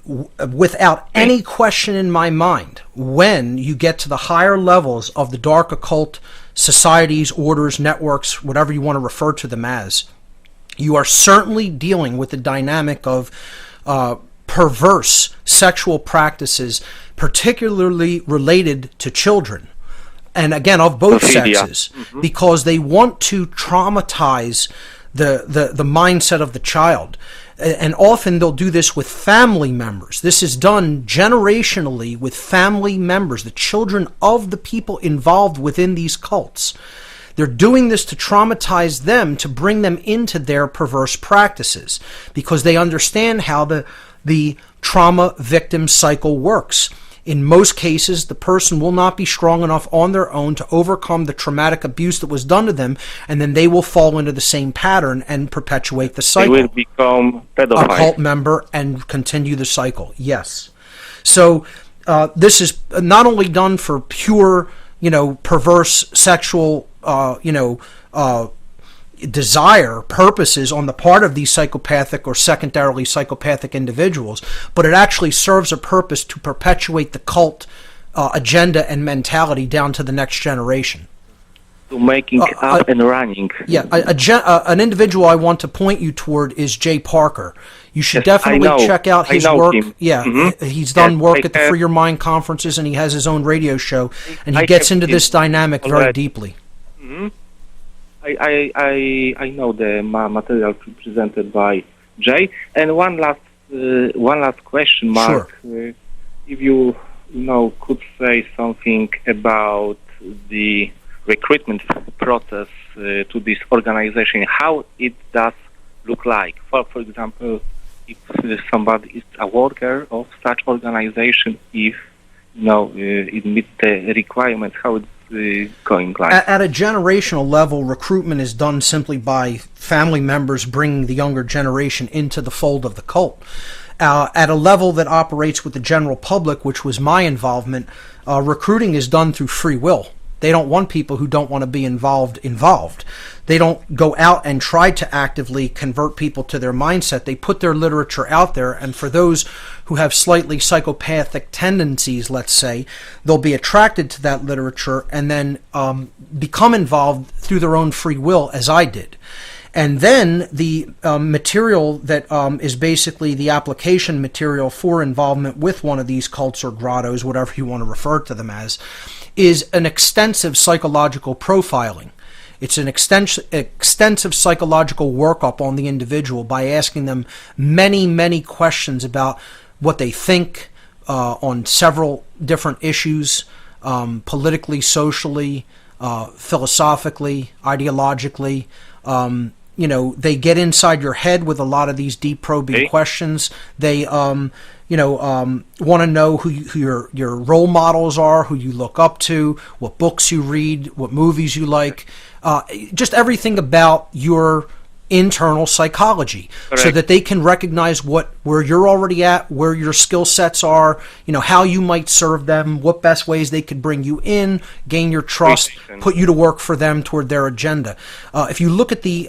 Without any question in my mind, when you get to the higher levels of the dark occult societies, orders, networks, whatever you want to refer to them as, you are certainly dealing with the dynamic of perverse sexual practices, particularly related to children. And again, of both sexes, because they want to traumatize the mindset of the child. And often they'll do this with family members. This is done generationally with family members, the children of the people involved within these cults. They're doing this to traumatize them, to bring them into their perverse practices, because they understand how the trauma victim cycle works. In most cases, the person will not be strong enough on their own to overcome the traumatic abuse that was done to them, and then they will fall into the same pattern and perpetuate the cycle. They will become pedophiles. A cult member and continue the cycle, yes. So this is not only done for pure, perverse sexual, desire purposes on the part of these psychopathic or secondarily psychopathic individuals, but it actually serves a purpose to perpetuate the cult agenda and mentality down to the next generation. To making up and running. Yeah, an individual I want to point you toward is Jay Parker. You should definitely check out his work. Him. Yeah, he's done work at the Free Your Mind conferences, and he has his own radio show, and he gets into this dynamic very deeply. Mm-hmm. I know the material presented by Jay. And one last question, Mark. Sure. If you could say something about the recruitment process to this organization, how it does look like. For example, if somebody is a worker of such organization, if it meets the requirements, how it's going like. At a generational level, recruitment is done simply by family members bringing the younger generation into the fold of the cult. At a level that operates with the general public, which was my involvement, recruiting is done through free will. They don't want people who don't want to be involved. They don't go out and try to actively convert people to their mindset. They put their literature out there, and for those who have slightly psychopathic tendencies, let's say, they'll be attracted to that literature and then become involved through their own free will, as I did. And then the material that is basically the application material for involvement with one of these cults or grottos, whatever you want to refer to them as, is an extensive psychological profiling. It's an extensive psychological workup on the individual by asking them many, many questions about what they think on several different issues, politically, socially, philosophically, ideologically. They get inside your head with a lot of these deep probing questions. They want to know who your role models are, who you look up to, what books you read, what movies you like, just everything about your internal psychology. Correct. So that they can recognize where you're already at, where your skill sets are, how you might serve them, what best ways they could bring you in, gain your trust, put you to work for them toward their agenda. If you look at the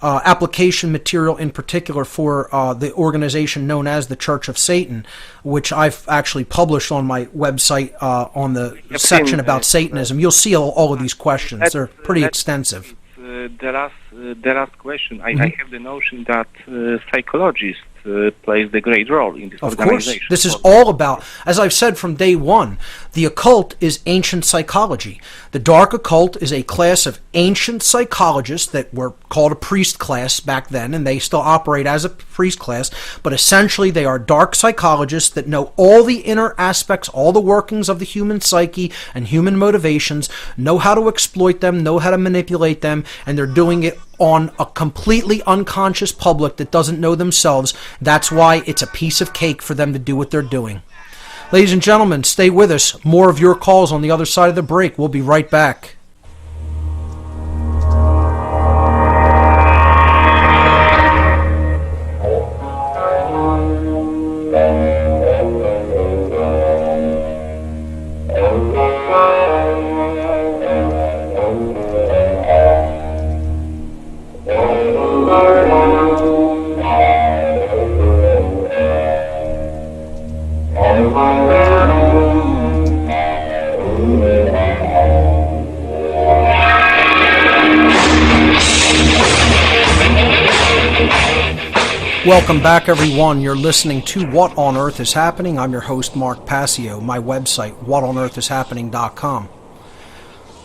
application material in particular for the organization known as the Church of Satan, which I've actually published on my website on the section about Satanism. You'll see all of these questions. They're pretty extensive. The last question. I have the notion that psychologists plays the great role in this organization. Of course. This is all about, as I've said from day one, the occult is ancient psychology. The dark occult is a class of ancient psychologists that were called a priest class back then, and they still operate as a priest class, but essentially they are dark psychologists that know all the inner aspects, all the workings of the human psyche and human motivations, know how to exploit them, know how to manipulate them, and they're doing it on a completely unconscious public that doesn't know themselves. That's why it's a piece of cake for them to do what they're doing. Ladies and gentlemen, stay with us. More of your calls on the other side of the break. We'll be right back. Welcome back, everyone. You're listening to What on Earth is Happening. I'm your host, Mark Passio. My website, whatonearthishappening.com.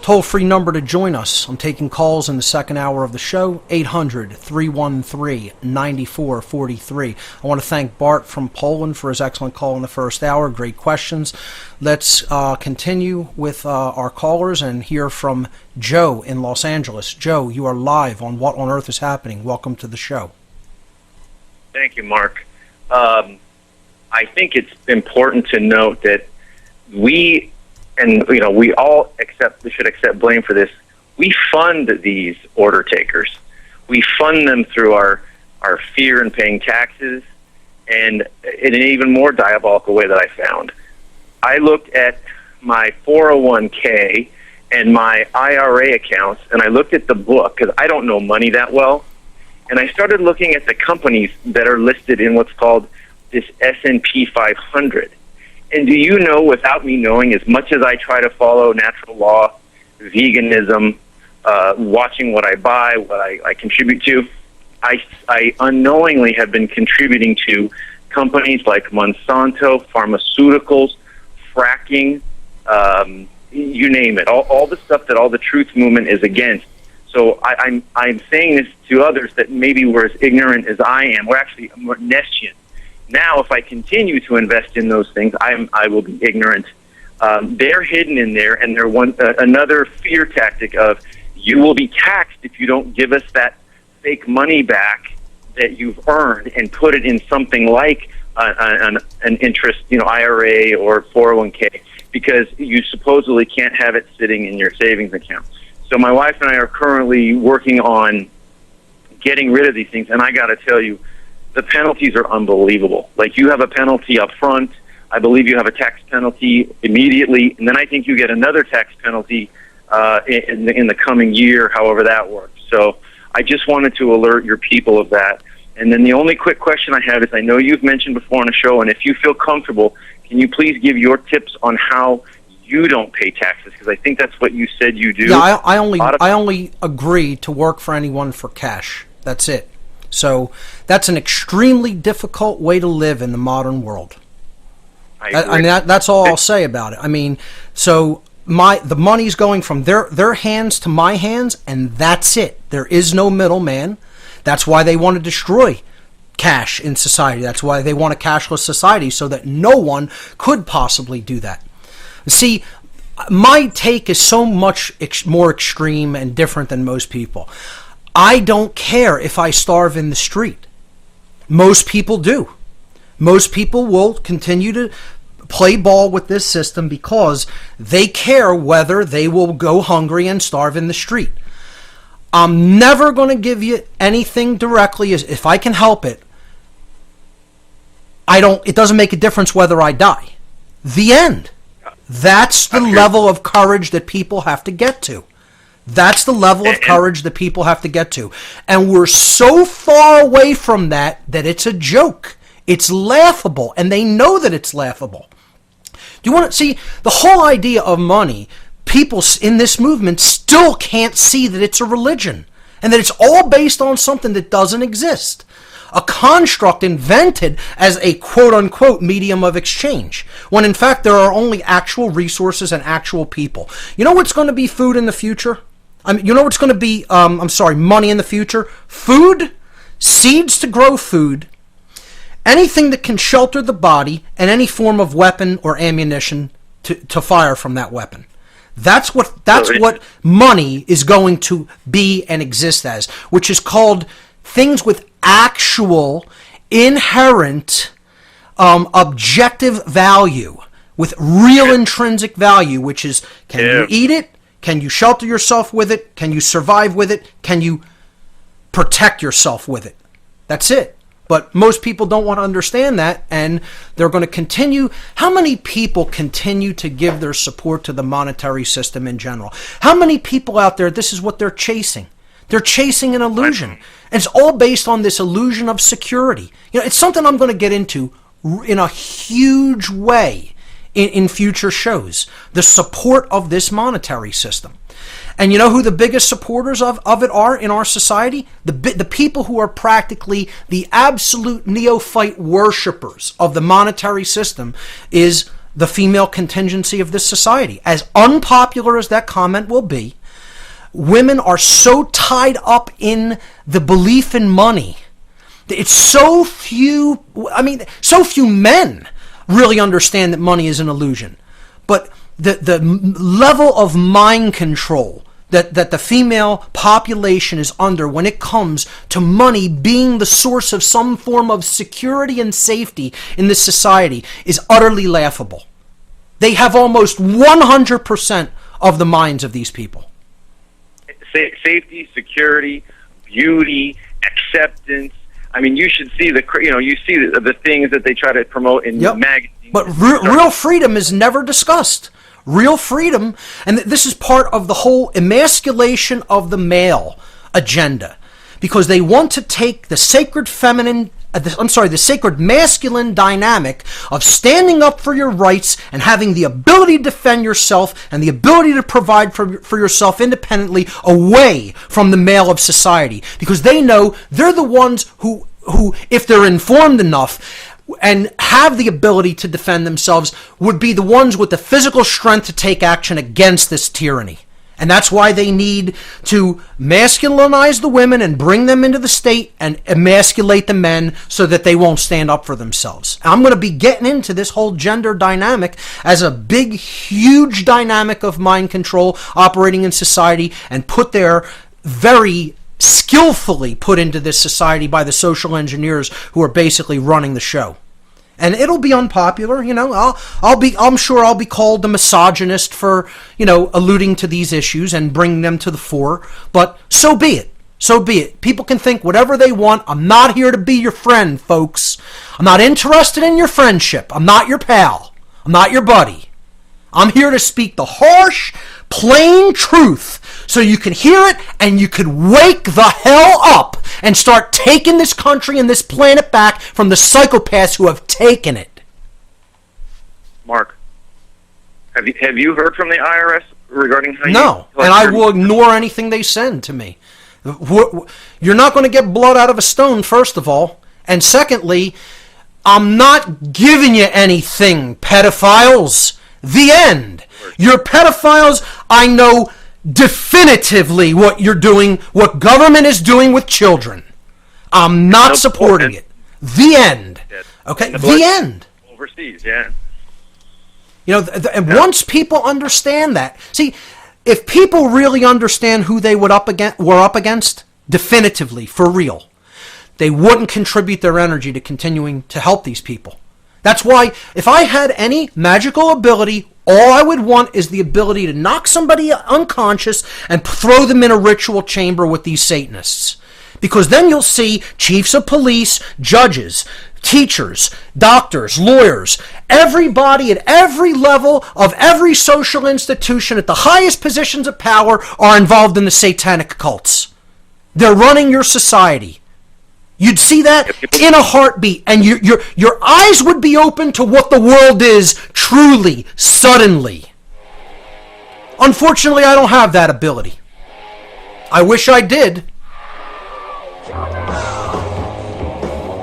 Toll-free number to join us. I'm taking calls in the second hour of the show, 800-313-9443. I want to thank Bart from Poland for his excellent call in the first hour. Great questions. Let's continue with our callers and hear from Joe in Los Angeles. Joe, you are live on What on Earth is Happening. Welcome to the show. Thank you, Mark. I think it's important to note that we all should accept blame for this. We fund these order takers. We fund them through our fear in paying taxes, and in an even more diabolical way that I found. I looked at my 401k and my IRA accounts, and I looked at the book, because I don't know money that well, and I started looking at the companies that are listed in what's called this S&P 500. And do you know, without me knowing, as much as I try to follow natural law, veganism, watching what I buy, what I contribute to, I unknowingly have been contributing to companies like Monsanto, pharmaceuticals, fracking, you name it, all the stuff that all the truth movement is against. So I'm saying this to others that maybe were as ignorant as I am. We're actually more nescient. Now, if I continue to invest in those things, I will be ignorant. They're hidden in there, and they're another fear tactic of you will be taxed if you don't give us that fake money back that you've earned and put it in something like an interest, IRA or 401k, because you supposedly can't have it sitting in your savings account. So my wife and I are currently working on getting rid of these things, and I got to tell you, the penalties are unbelievable. Like, you have a penalty up front. I believe you have a tax penalty immediately, and then I think you get another tax penalty in the coming year, however that works. So I just wanted to alert your people of that. And then the only quick question I have is, I know you've mentioned before on the show, and if you feel comfortable, can you please give your tips on how you don't pay taxes? Because I think that's what you said you do. Yeah, I only agree to work for anyone for cash. That's it. So that's an extremely difficult way to live in the modern world. I mean, that's all I'll say about it. I mean, so the money's going from their hands to my hands, and that's it. There is no middleman. That's why they want to destroy cash in society. That's why they want a cashless society, so that no one could possibly do that. See, my take is so much more extreme and different than most people. I don't care if I starve in the street. Most people do. Most people will continue to play ball with this system because they care whether they will go hungry and starve in the street. I'm never going to give you anything directly if I can help it. It doesn't make a difference whether I die. The end. That's the level of courage that people have to get to. That's the level of courage that people have to get to. And we're so far away from that it's a joke. It's laughable, and they know that it's laughable. Do you want to see the whole idea of money? People in this movement still can't see that it's a religion and that it's all based on something that doesn't exist. A construct invented as a quote-unquote medium of exchange, when in fact there are only actual resources and actual people. You know what's going to be food in the future? You know what's going to be, money in the future? Food, seeds to grow food, anything that can shelter the body, and any form of weapon or ammunition to fire from that weapon. That's what money is going to be and exist as, which is called things with actual, inherent, objective value, with real intrinsic value, which is, can you eat it? Can you shelter yourself with it? Can you survive with it? Can you protect yourself with it? That's it. But most people don't want to understand that, and they're going to continue. How many people continue to give their support to the monetary system in general? How many people out there, this is what they're chasing? They're chasing an illusion. And it's all based on this illusion of security. You know, it's something I'm going to get into in a huge way in future shows. The support of this monetary system. And you know who the biggest supporters of it are in our society? The people who are practically the absolute neophyte worshipers of the monetary system is the female contingency of this society. As unpopular as that comment will be, women are so tied up in the belief in money. It's so few men really understand that money is an illusion. But the level of mind control that the female population is under when it comes to money being the source of some form of security and safety in this society is utterly laughable. They have almost 100% of the minds of these people. Safety, security, beauty, acceptance. I mean, you should see the things that they try to promote in magazines. But real freedom is never discussed. Real freedom, and this is part of the whole emasculation of the male agenda, because they want to take the sacred masculine dynamic of standing up for your rights and having the ability to defend yourself and the ability to provide for yourself independently away from the male of society, because they know they're the ones who if they're informed enough and have the ability to defend themselves, would be the ones with the physical strength to take action against this tyranny. And that's why they need to masculinize the women and bring them into the state and emasculate the men so that they won't stand up for themselves. I'm going to be getting into this whole gender dynamic as a big, huge dynamic of mind control operating in society, and put there very skillfully put into this society by the social engineers who are basically running the show. And it'll be unpopular, you know. I'm sure I'll be called a misogynist for, alluding to these issues and bringing them to the fore. But so be it. So be it. People can think whatever they want. I'm not here to be your friend, folks. I'm not interested in your friendship. I'm not your pal. I'm not your buddy. I'm here to speak the harsh, plain truth so you can hear it and you can wake the hell up and start taking this country and this planet back from the psychopaths who have taken it. Mark, have you heard from the IRS regarding how No, and I will ignore anything they send to me. You're not going to get blood out of a stone, first of all. And secondly, I'm not giving you anything, pedophiles. The end. You're pedophiles. I know definitively what you're doing, what government is doing with children. I'm not supporting it. The end. Okay? The end. Overseas, yeah. And once people understand that, see, if people really understand who they were up against, definitively, for real, they wouldn't contribute their energy to continuing to help these people. That's why if I had any magical ability, all I would want is the ability to knock somebody unconscious and throw them in a ritual chamber with these Satanists. Because then you'll see chiefs of police, judges, teachers, doctors, lawyers, everybody at every level of every social institution at the highest positions of power are involved in the satanic cults. They're running your society. You'd see that in a heartbeat, and your eyes would be open to what the world is truly, suddenly. Unfortunately, I don't have that ability. I wish I did.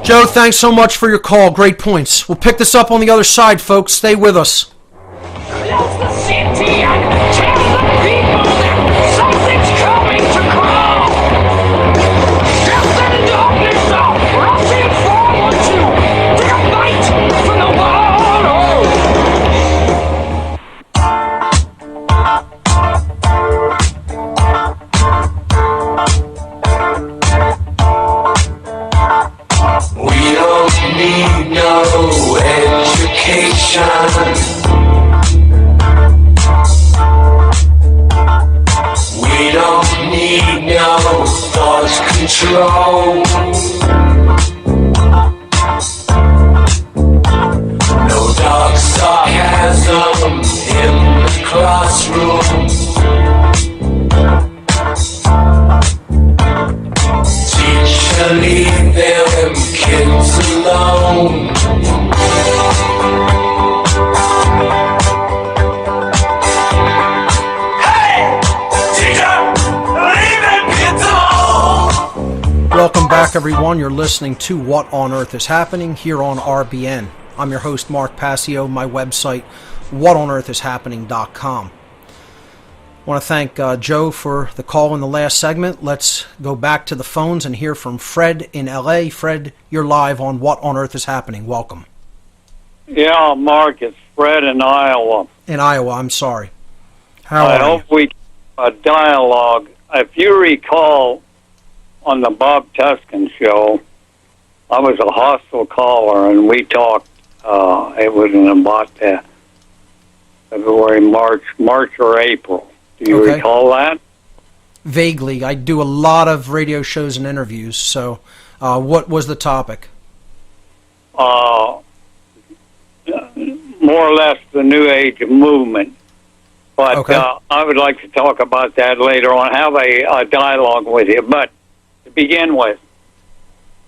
Joe, thanks so much for your call. Great points. We'll pick this up on the other side, folks. Stay with us. Bless the city and tell the people that something's coming to crawl. Death and darkness are rushing forward to their fight for the world. We don't need no education. We don't need no thought control. No dark sarcasm in the classroom. Teacher, leave them kids alone. Hey! Teacher, leave them kids alone! Welcome back, everyone. You're listening to What on Earth is Happening here on RBN. I'm your host, Mark Passio. My website, whatonearthishappening.com. I want to thank Joe for the call in the last segment. Let's go back to the phones and hear from Fred in LA. Fred, you're live on What on Earth is Happening. Welcome. Yeah, Mark, it's Fred in Iowa. In Iowa, I'm sorry. How I are hope you? we a dialogue. If you recall, on the Bob Tuscan show, I was a hostile caller, and we talked. It was in about February, March or April. Do you Okay. recall that? Vaguely. I do a lot of radio shows and interviews, so what was the topic? More or less the New Age movement. But Okay. I would like to talk about that later on, have a dialogue with you. But to begin with,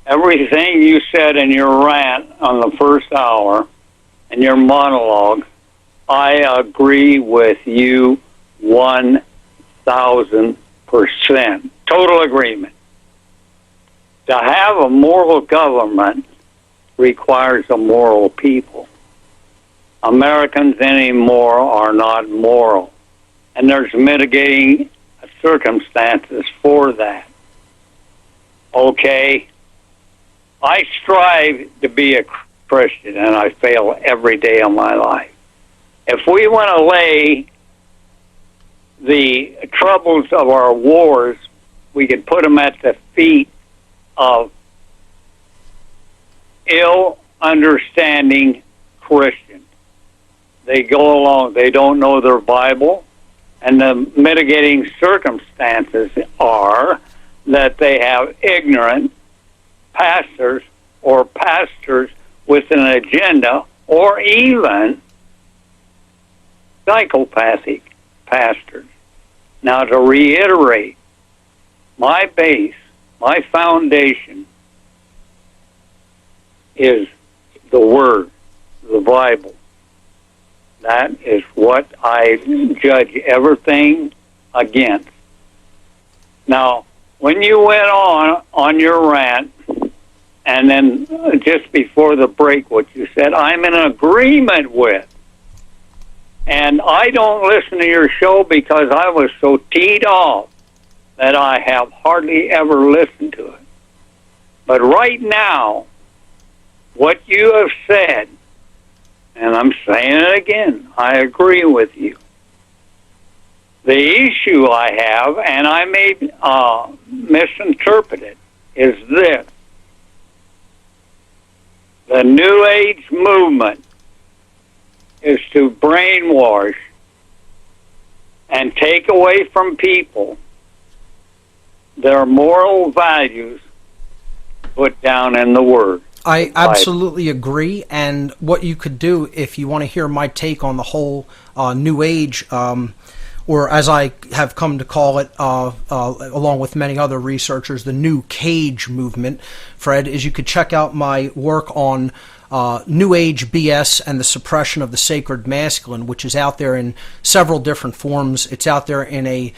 everything you said in your rant on the first hour and your monologue, I agree with you 1,000%. Total agreement. To have a moral government requires a moral people. Americans anymore are not moral. And there's mitigating circumstances for that. Okay? I strive to be a Christian, and I fail every day of my life. If we want to lay the troubles of our wars, we could put them at the feet of ill understanding Christians. They go along, they don't know their Bible, and the mitigating circumstances are that they have ignorant pastors or pastors with an agenda, or even psychopathic pastors. Now, to reiterate, my base, my foundation is the Word, the Bible. That is what I judge everything against. Now, when you went on your rant, and then just before the break, what you said, I'm in agreement with. And I don't listen to your show because I was so teed off that I have hardly ever listened to it. But right now, what you have said, and I'm saying it again, I agree with you. The issue I have, and I may misinterpret it, is this. The New Age movement is to brainwash and take away from people their moral values put down in the Word. I absolutely agree. And what you could do, if you want to hear my take on the whole New Age, or as I have come to call it, along with many other researchers, the New Cage movement, Fred, is you could check out my work on New Age BS and the suppression of the sacred masculine, which is out there in several different forms. It's out there in a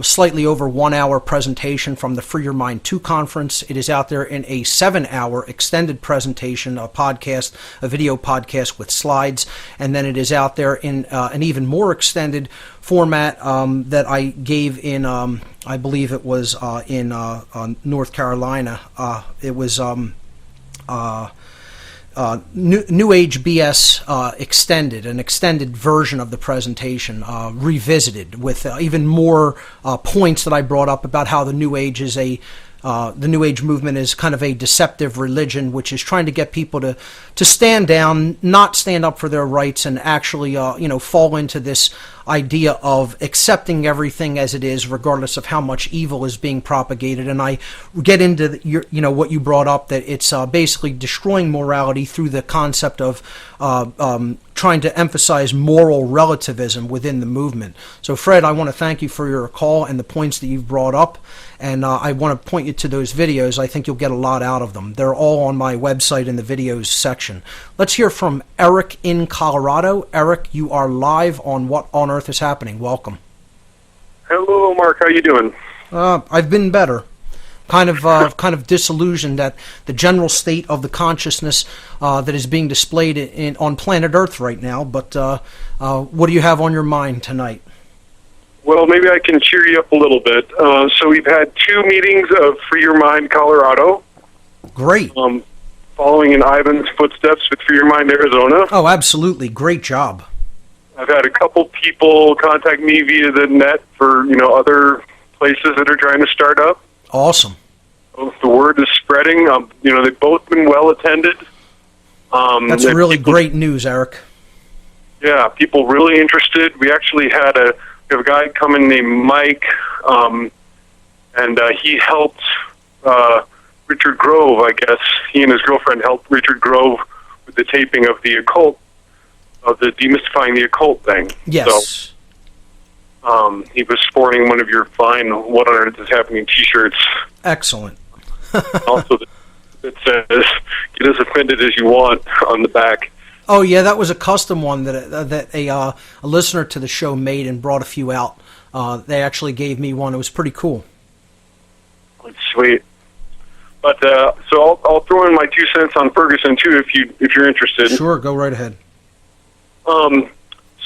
slightly over 1 hour presentation from the Free Your Mind 2 conference. It is out there in a 7-hour extended presentation, a video podcast with slides, and then it is out there in an even more extended format that I gave in, I believe it was in North Carolina. It was New Age BS extended, an extended version of the presentation, revisited with even more points that I brought up about how the New Age is the New Age movement is kind of a deceptive religion, which is trying to get people to stand down, not stand up for their rights, and actually fall into this idea of accepting everything as it is, regardless of how much evil is being propagated. And I get into what you brought up, that it's basically destroying morality through the concept of trying to emphasize moral relativism within the movement. So, Fred, I want to thank you for your call and the points that you've brought up, and I want to point you to those videos. I think you'll get a lot out of them. They're all on my website in the videos section. Let's hear from Eric in Colorado. Eric, you are live on What on Earth is Happening. Welcome. Hello, Mark. How you doing? I've been better. Kind of disillusioned at the general state of the consciousness that is being displayed on planet Earth right now. But what do you have on your mind tonight? Well, maybe I can cheer you up a little bit. So we've had 2 meetings of Free Your Mind Colorado. Great. Following in Ivan's footsteps with Free Your Mind Arizona. Oh, absolutely. Great job. I've had a couple people contact me via the net for other places that are trying to start up. Awesome. The word is spreading. They've both been well attended. That's really great news, Eric. Yeah, people really interested. We actually had a guy come in named Mike, and he helped Richard Grove, I guess. He and his girlfriend helped Richard Grove with the taping of the Occult, of the Demystifying the Occult thing. Yes. So, he was sporting one of your fine What on Earth is Happening t-shirts. Excellent. Also, it says, get as offended as you want on the back. Oh, yeah, that was a custom one that a listener to the show made and brought a few out. They actually gave me one. It was pretty cool. It's sweet. But so I'll throw in my 2 cents on Ferguson too, if you're interested. Sure, go right ahead.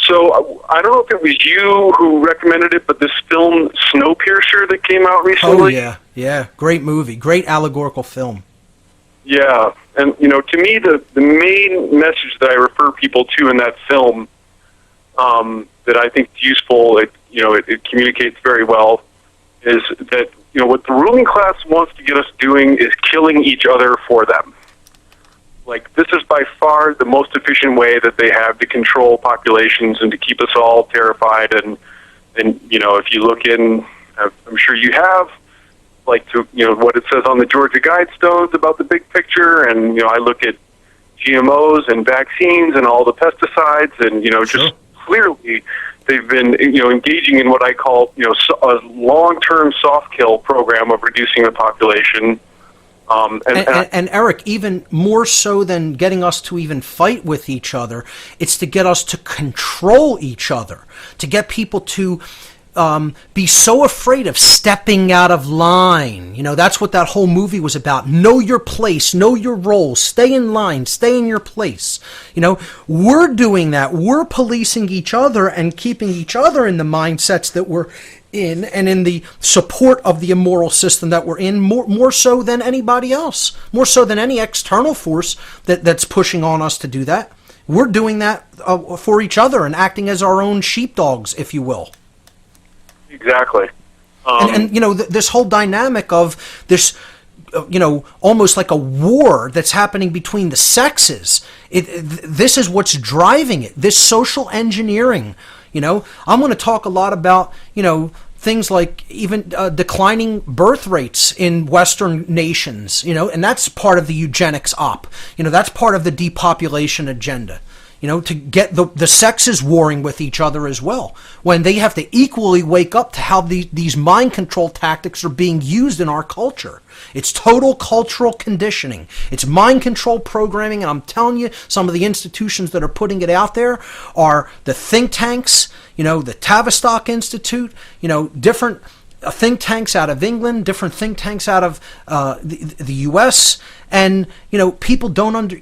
So I don't know if it was you who recommended it, but this film Snowpiercer that came out recently. Oh yeah, great movie, great allegorical film. Yeah, and to me the main message that I refer people to in that film, that I think is useful, it communicates very well, is that what the ruling class wants to get us doing is killing each other for them. Like, this is by far the most efficient way that they have to control populations and to keep us all terrified. And if you look in, I'm sure you have, like, to what it says on the Georgia Guidestones about the big picture. And I look at GMOs and vaccines and all the pesticides, and Sure. Just clearly they've been engaging in what I call a long-term soft kill program of reducing the population. And Eric, even more so than getting us to even fight with each other, it's to get us to control each other, to get people to be so afraid of stepping out of line. That's what that whole movie was about. Know your place, know your role, stay in line, stay in your place. We're doing that. We're policing each other and keeping each other in the mindsets that we're in, and in the support of the immoral system that we're in, more so than anybody else, more so than any external force that's pushing on us to do that. We're doing that for each other and acting as our own sheepdogs, if you will. Exactly. And this whole dynamic of this, almost like a war that's happening between the sexes. This is what's driving it. This social engineering. I'm going to talk a lot about, things like even declining birth rates in Western nations, and that's part of the eugenics op. That's part of the depopulation agenda. To get the sexes warring with each other as well, when they have to equally wake up to how these mind control tactics are being used in our culture. It's total cultural conditioning. It's mind control programming, and I'm telling you, some of the institutions that are putting it out there are the think tanks, the Tavistock Institute, different think tanks out of England, different think tanks out of the U.S., and people don't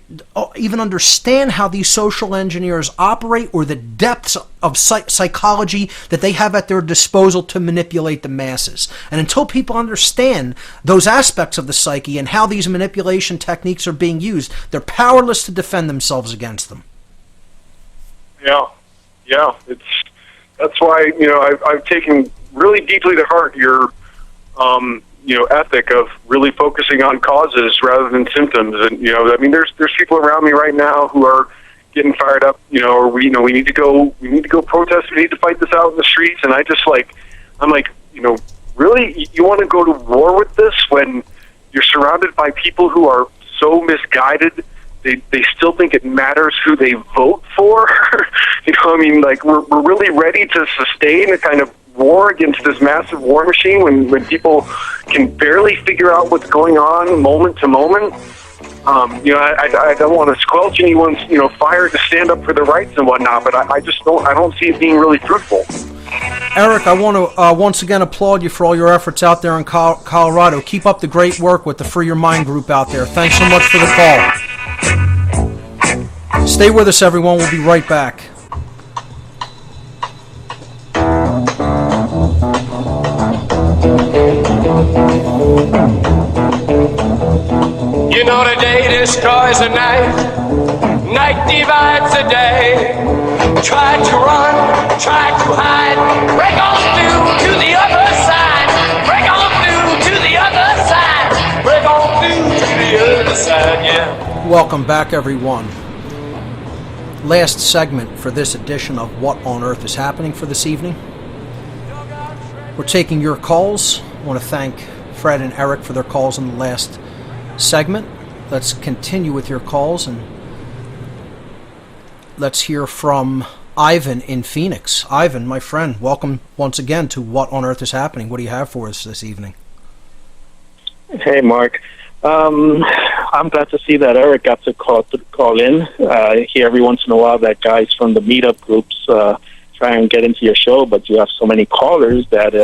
even understand how these social engineers operate, or the depths of psychology that they have at their disposal to manipulate the masses. And until people understand those aspects of the psyche and how these manipulation techniques are being used, they're powerless to defend themselves against them. Yeah. That's why I've taken really deeply to heart your ethic of really focusing on causes rather than symptoms. And there's people around me right now who are getting fired up, or we need to go protest, we need to fight this out in the streets. And I'm like, really, you want to go to war with this when you're surrounded by people who are so misguided? They still think it matters who they vote for. We're really ready to sustain a kind of war against this massive war machine when people can barely figure out what's going on moment to moment. I don't want to squelch anyone's fire to stand up for their rights and whatnot, but I don't see it being really fruitful. Eric, I want to once again applaud you for all your efforts out there in Colorado. Keep up the great work with the Free Your Mind group out there. Thanks so much for the call. Stay with us, everyone. We'll be right back. The day destroys the night, night divides the day. Try to run, try to hide, break on through to the other side, break on through to the other side, break on through to the other side, yeah. Welcome back, everyone. Last segment for this edition of What on Earth is Happening for this evening. We're taking your calls. I want to thank Fred and Eric for their calls in the last segment. Let's continue with your calls, and let's hear from Ivan in Phoenix. Ivan, my friend, welcome once again to What on Earth is Happening. What do you have for us this evening? Hey, Mark. I'm glad to see that Eric got to call in. I hear every once in a while that guys from the meetup groups try and get into your show, but you have so many callers that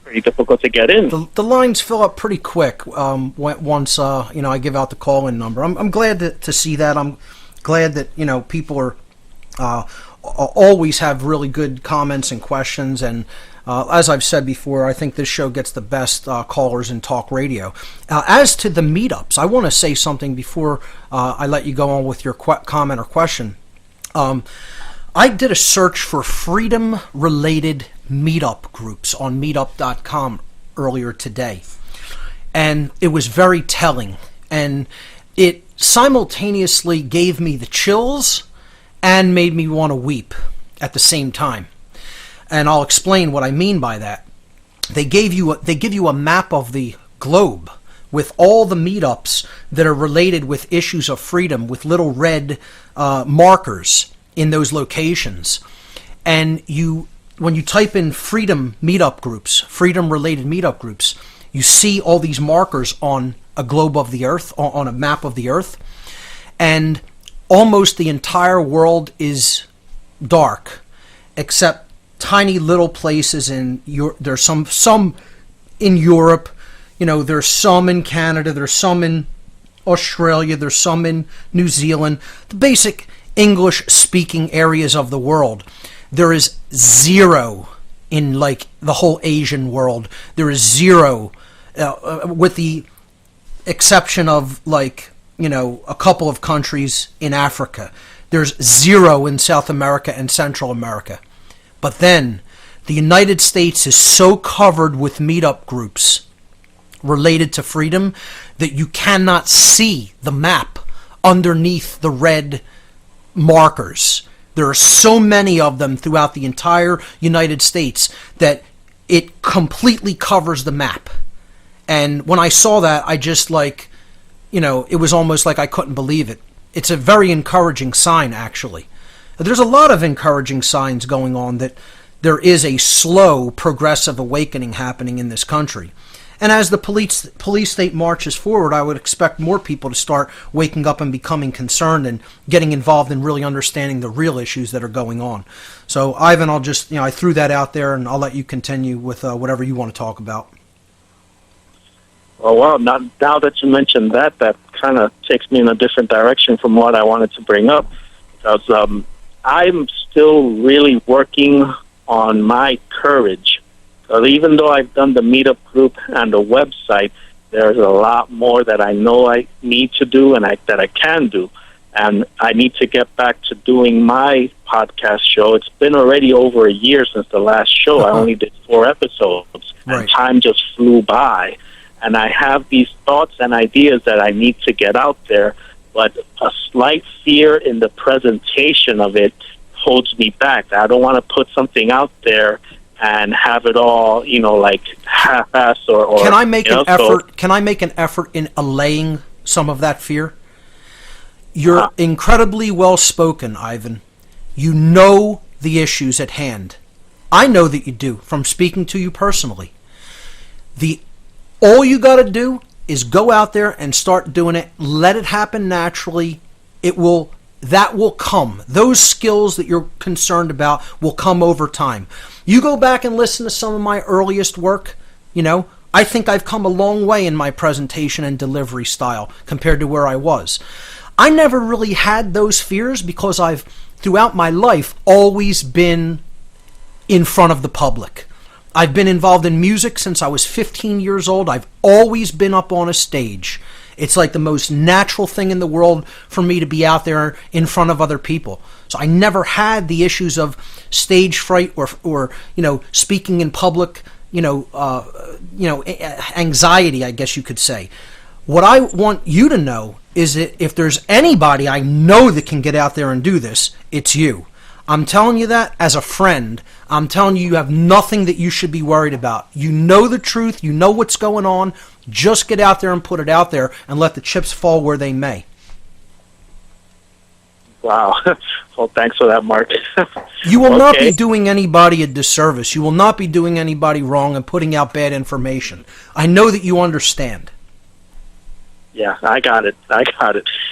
pretty difficult to get in. The lines fill up pretty quick once I give out the call-in number. I'm glad to see that. I'm glad that people are always have really good comments and questions, and as I've said before, I think this show gets the best callers in talk radio. As to the meetups, I want to say something before I let you go on with your comment or question. I did a search for freedom-related meetup groups on meetup.com earlier today, and it was very telling, and it simultaneously gave me the chills and made me want to weep at the same time. And I'll explain what I mean by that. They give you a map of the globe with all the meetups that are related with issues of freedom, with little red markers in those locations. And when you type in freedom meetup groups, freedom-related meetup groups, you see all these markers on a globe of the earth, on a map of the earth, and almost the entire world is dark, except tiny little places in there's some in Europe, there's some in Canada, there's some in Australia, there's some in New Zealand, the basic English-speaking areas of the world. There is zero in the whole Asian world. There is zero, with the exception of a couple of countries in Africa. There's zero in South America and Central America. But then, the United States is so covered with meetup groups related to freedom that you cannot see the map underneath the red markers. There are so many of them throughout the entire United States that it completely covers the map. And when I saw that, I just it was almost like I couldn't believe it. It's a very encouraging sign, actually. There's a lot of encouraging signs going on that there is a slow, progressive awakening happening in this country. And as the police state marches forward, I would expect more people to start waking up and becoming concerned and getting involved in really understanding the real issues that are going on. So, Ivan, I'll just, I threw that out there, and I'll let you continue with whatever you want to talk about. Oh, wow. Now that you mentioned that kind of takes me in a different direction from what I wanted to bring up. Because I'm still really working on my courage. Even though I've done the meetup group and the website, there's a lot more that I know I need to do and that I can do. And I need to get back to doing my podcast show. It's been already over a year since the last show. I only did 4 episodes, and time just flew by. And I have these thoughts and ideas that I need to get out there, but a slight fear in the presentation of it holds me back. I don't want to put something out there and have it all, like half-ass or Can I make an effort? Can I make an effort in allaying some of that fear? You're incredibly well-spoken, Ivan. You know the issues at hand. I know that you do from speaking to you personally. All you got to do is go out there and start doing it. Let it happen naturally. That will come. Those skills that you're concerned about will come over time. You go back and listen to some of my earliest work, I think I've come a long way in my presentation and delivery style compared to where I was. I never really had those fears because I've, throughout my life, always been in front of the public. I've been involved in music since I was 15 years old. I've always been up on a stage. It's like the most natural thing in the world for me to be out there in front of other people. So I never had the issues of stage fright or speaking in public, anxiety, I guess you could say. What I want you to know is that if there's anybody I know that can get out there and do this, it's you. I'm telling you that as a friend. I'm telling you have nothing that you should be worried about. You know the truth. You know what's going on. Just get out there and put it out there and let the chips fall where they may. Wow. Well, thanks for that, Mark. You will not be doing anybody a disservice. You will not be doing anybody wrong and putting out bad information. I know that you understand. Yeah, I got it.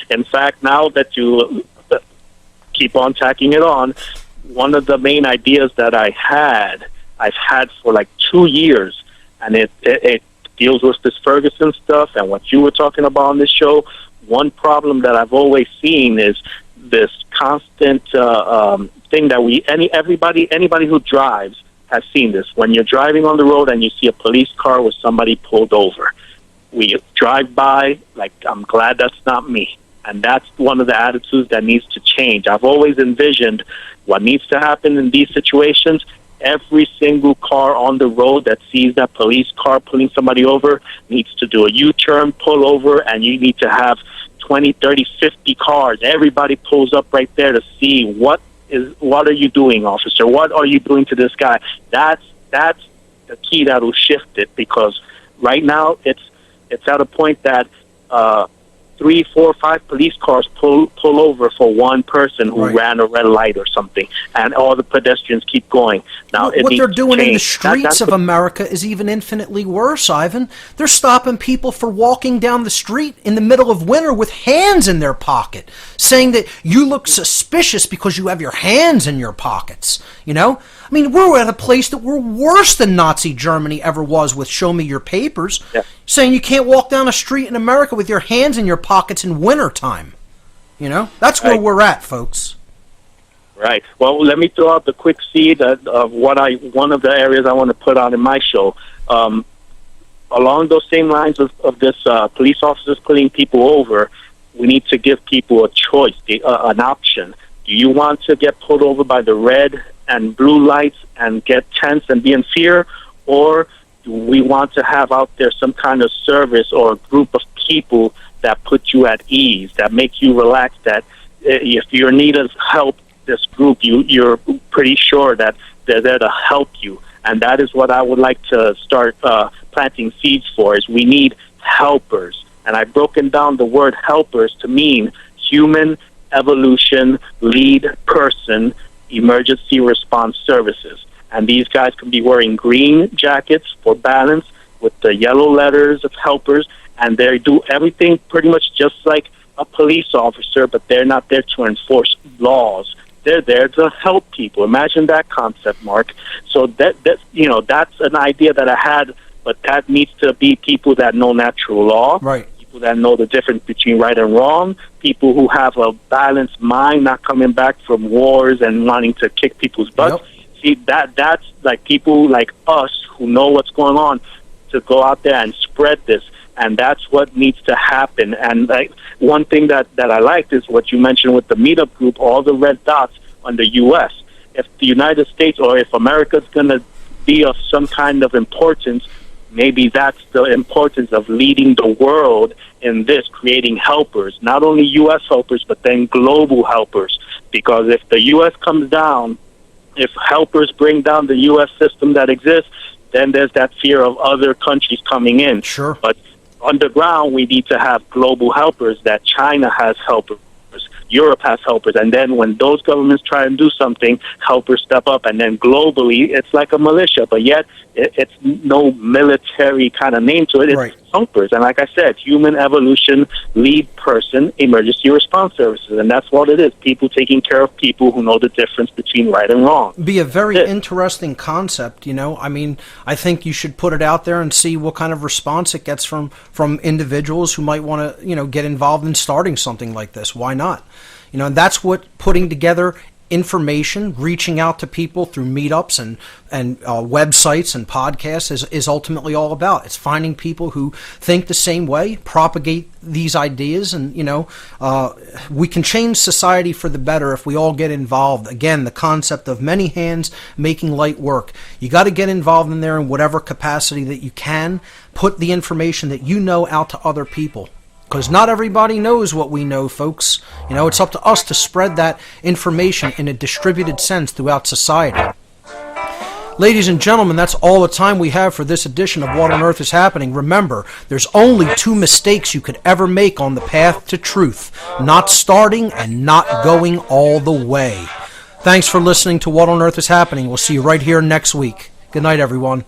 In fact, now that you keep on tacking it on, one of the main ideas that I've had for like 2 years, and it deals with this Ferguson stuff and what you were talking about on this show. One problem that I've always seen is this constant thing that anybody who drives has seen this. When you're driving on the road and you see a police car with somebody pulled over, we drive by like, I'm glad that's not me. And that's one of the attitudes that needs to change. I've always envisioned what needs to happen in these situations. Every single car on the road that sees that police car pulling somebody over needs to do a U-turn, pull over, and you need to have 20, 30, 50 cars. Everybody pulls up right there to see what are you doing, officer? What are you doing to this guy? That's the key that will shift it, because right now it's at a point that 3, 4, 5 police cars pull over for one person who ran a red light or something, and all the pedestrians keep going. Now, what they're doing in the streets of America is even infinitely worse, Ivan. They're stopping people for walking down the street in the middle of winter with hands in their pocket, saying that you look suspicious because you have your hands in your pockets. I mean, we're at a place that we're worse than Nazi Germany ever was with show me your papers, saying you can't walk down a street in America with your hands in your pockets in wintertime. That's where we're at, folks. Right. Well, let me throw out the quick seed of one of the areas I want to put out in my show. Along those same lines of this police officers pulling people over, we need to give people a choice, an option. Do you want to get pulled over by the red and blue lights and get tense and be in fear, or do we want to have out there some kind of service or a group of people that put you at ease, that make you relax, that if you need help, this group, you're pretty sure that they're there to help you, And that is what I would like to start planting seeds for, is we need helpers. And I've broken down the word helpers to mean human evolution lead person emergency response services. And these guys can be wearing green jackets for balance with the yellow letters of helpers, and they do everything pretty much just like a police officer, but they're not there to enforce laws. They're there to help people. Imagine that concept, Mark. So that's an idea that I had, but that needs to be people that know natural law, right? People that know the difference between right and wrong, people who have a balanced mind, not coming back from wars and wanting to kick people's butts. Yep. See, that's like people like us who know what's going on, to go out there and spread this. And that's what needs to happen. And like one thing that I liked is what you mentioned with the meetup group, all the red dots on the U.S. If the United States, or if America's going to be of some kind of importance, maybe that's the importance of leading the world in this, creating helpers, not only U.S. helpers, but then global helpers. Because if the U.S. comes down, if helpers bring down the U.S. system that exists, then there's that fear of other countries coming in. Sure. But underground, we need to have global helpers, that China has helpers, Europe has helpers, and then when those governments try and do something, helpers step up, and then globally, it's like a militia, but yet it's no military kind of name to it. It's right. Helpers, and like I said, human evolution lead person emergency response services, and that's what it is, people taking care of people who know the difference between right and wrong. Be a very interesting concept, I mean, I think you should put it out there and see what kind of response it gets from individuals who might want to, get involved in starting something like this. Why not? And that's what putting together information, reaching out to people through meetups and websites and podcasts is ultimately all about. It's finding people who think the same way, propagate these ideas, and we can change society for the better if we all get involved. Again, the concept of many hands making light work. You got to get involved in there in whatever capacity that you can. Put the information that you know out to other people. Because not everybody knows what we know, folks. It's up to us to spread that information in a distributed sense throughout society. Ladies and gentlemen, that's all the time we have for this edition of What on Earth is Happening. Remember, there's only 2 mistakes you could ever make on the path to truth: not starting and not going all the way. Thanks for listening to What on Earth is Happening. We'll see you right here next week. Good night, everyone.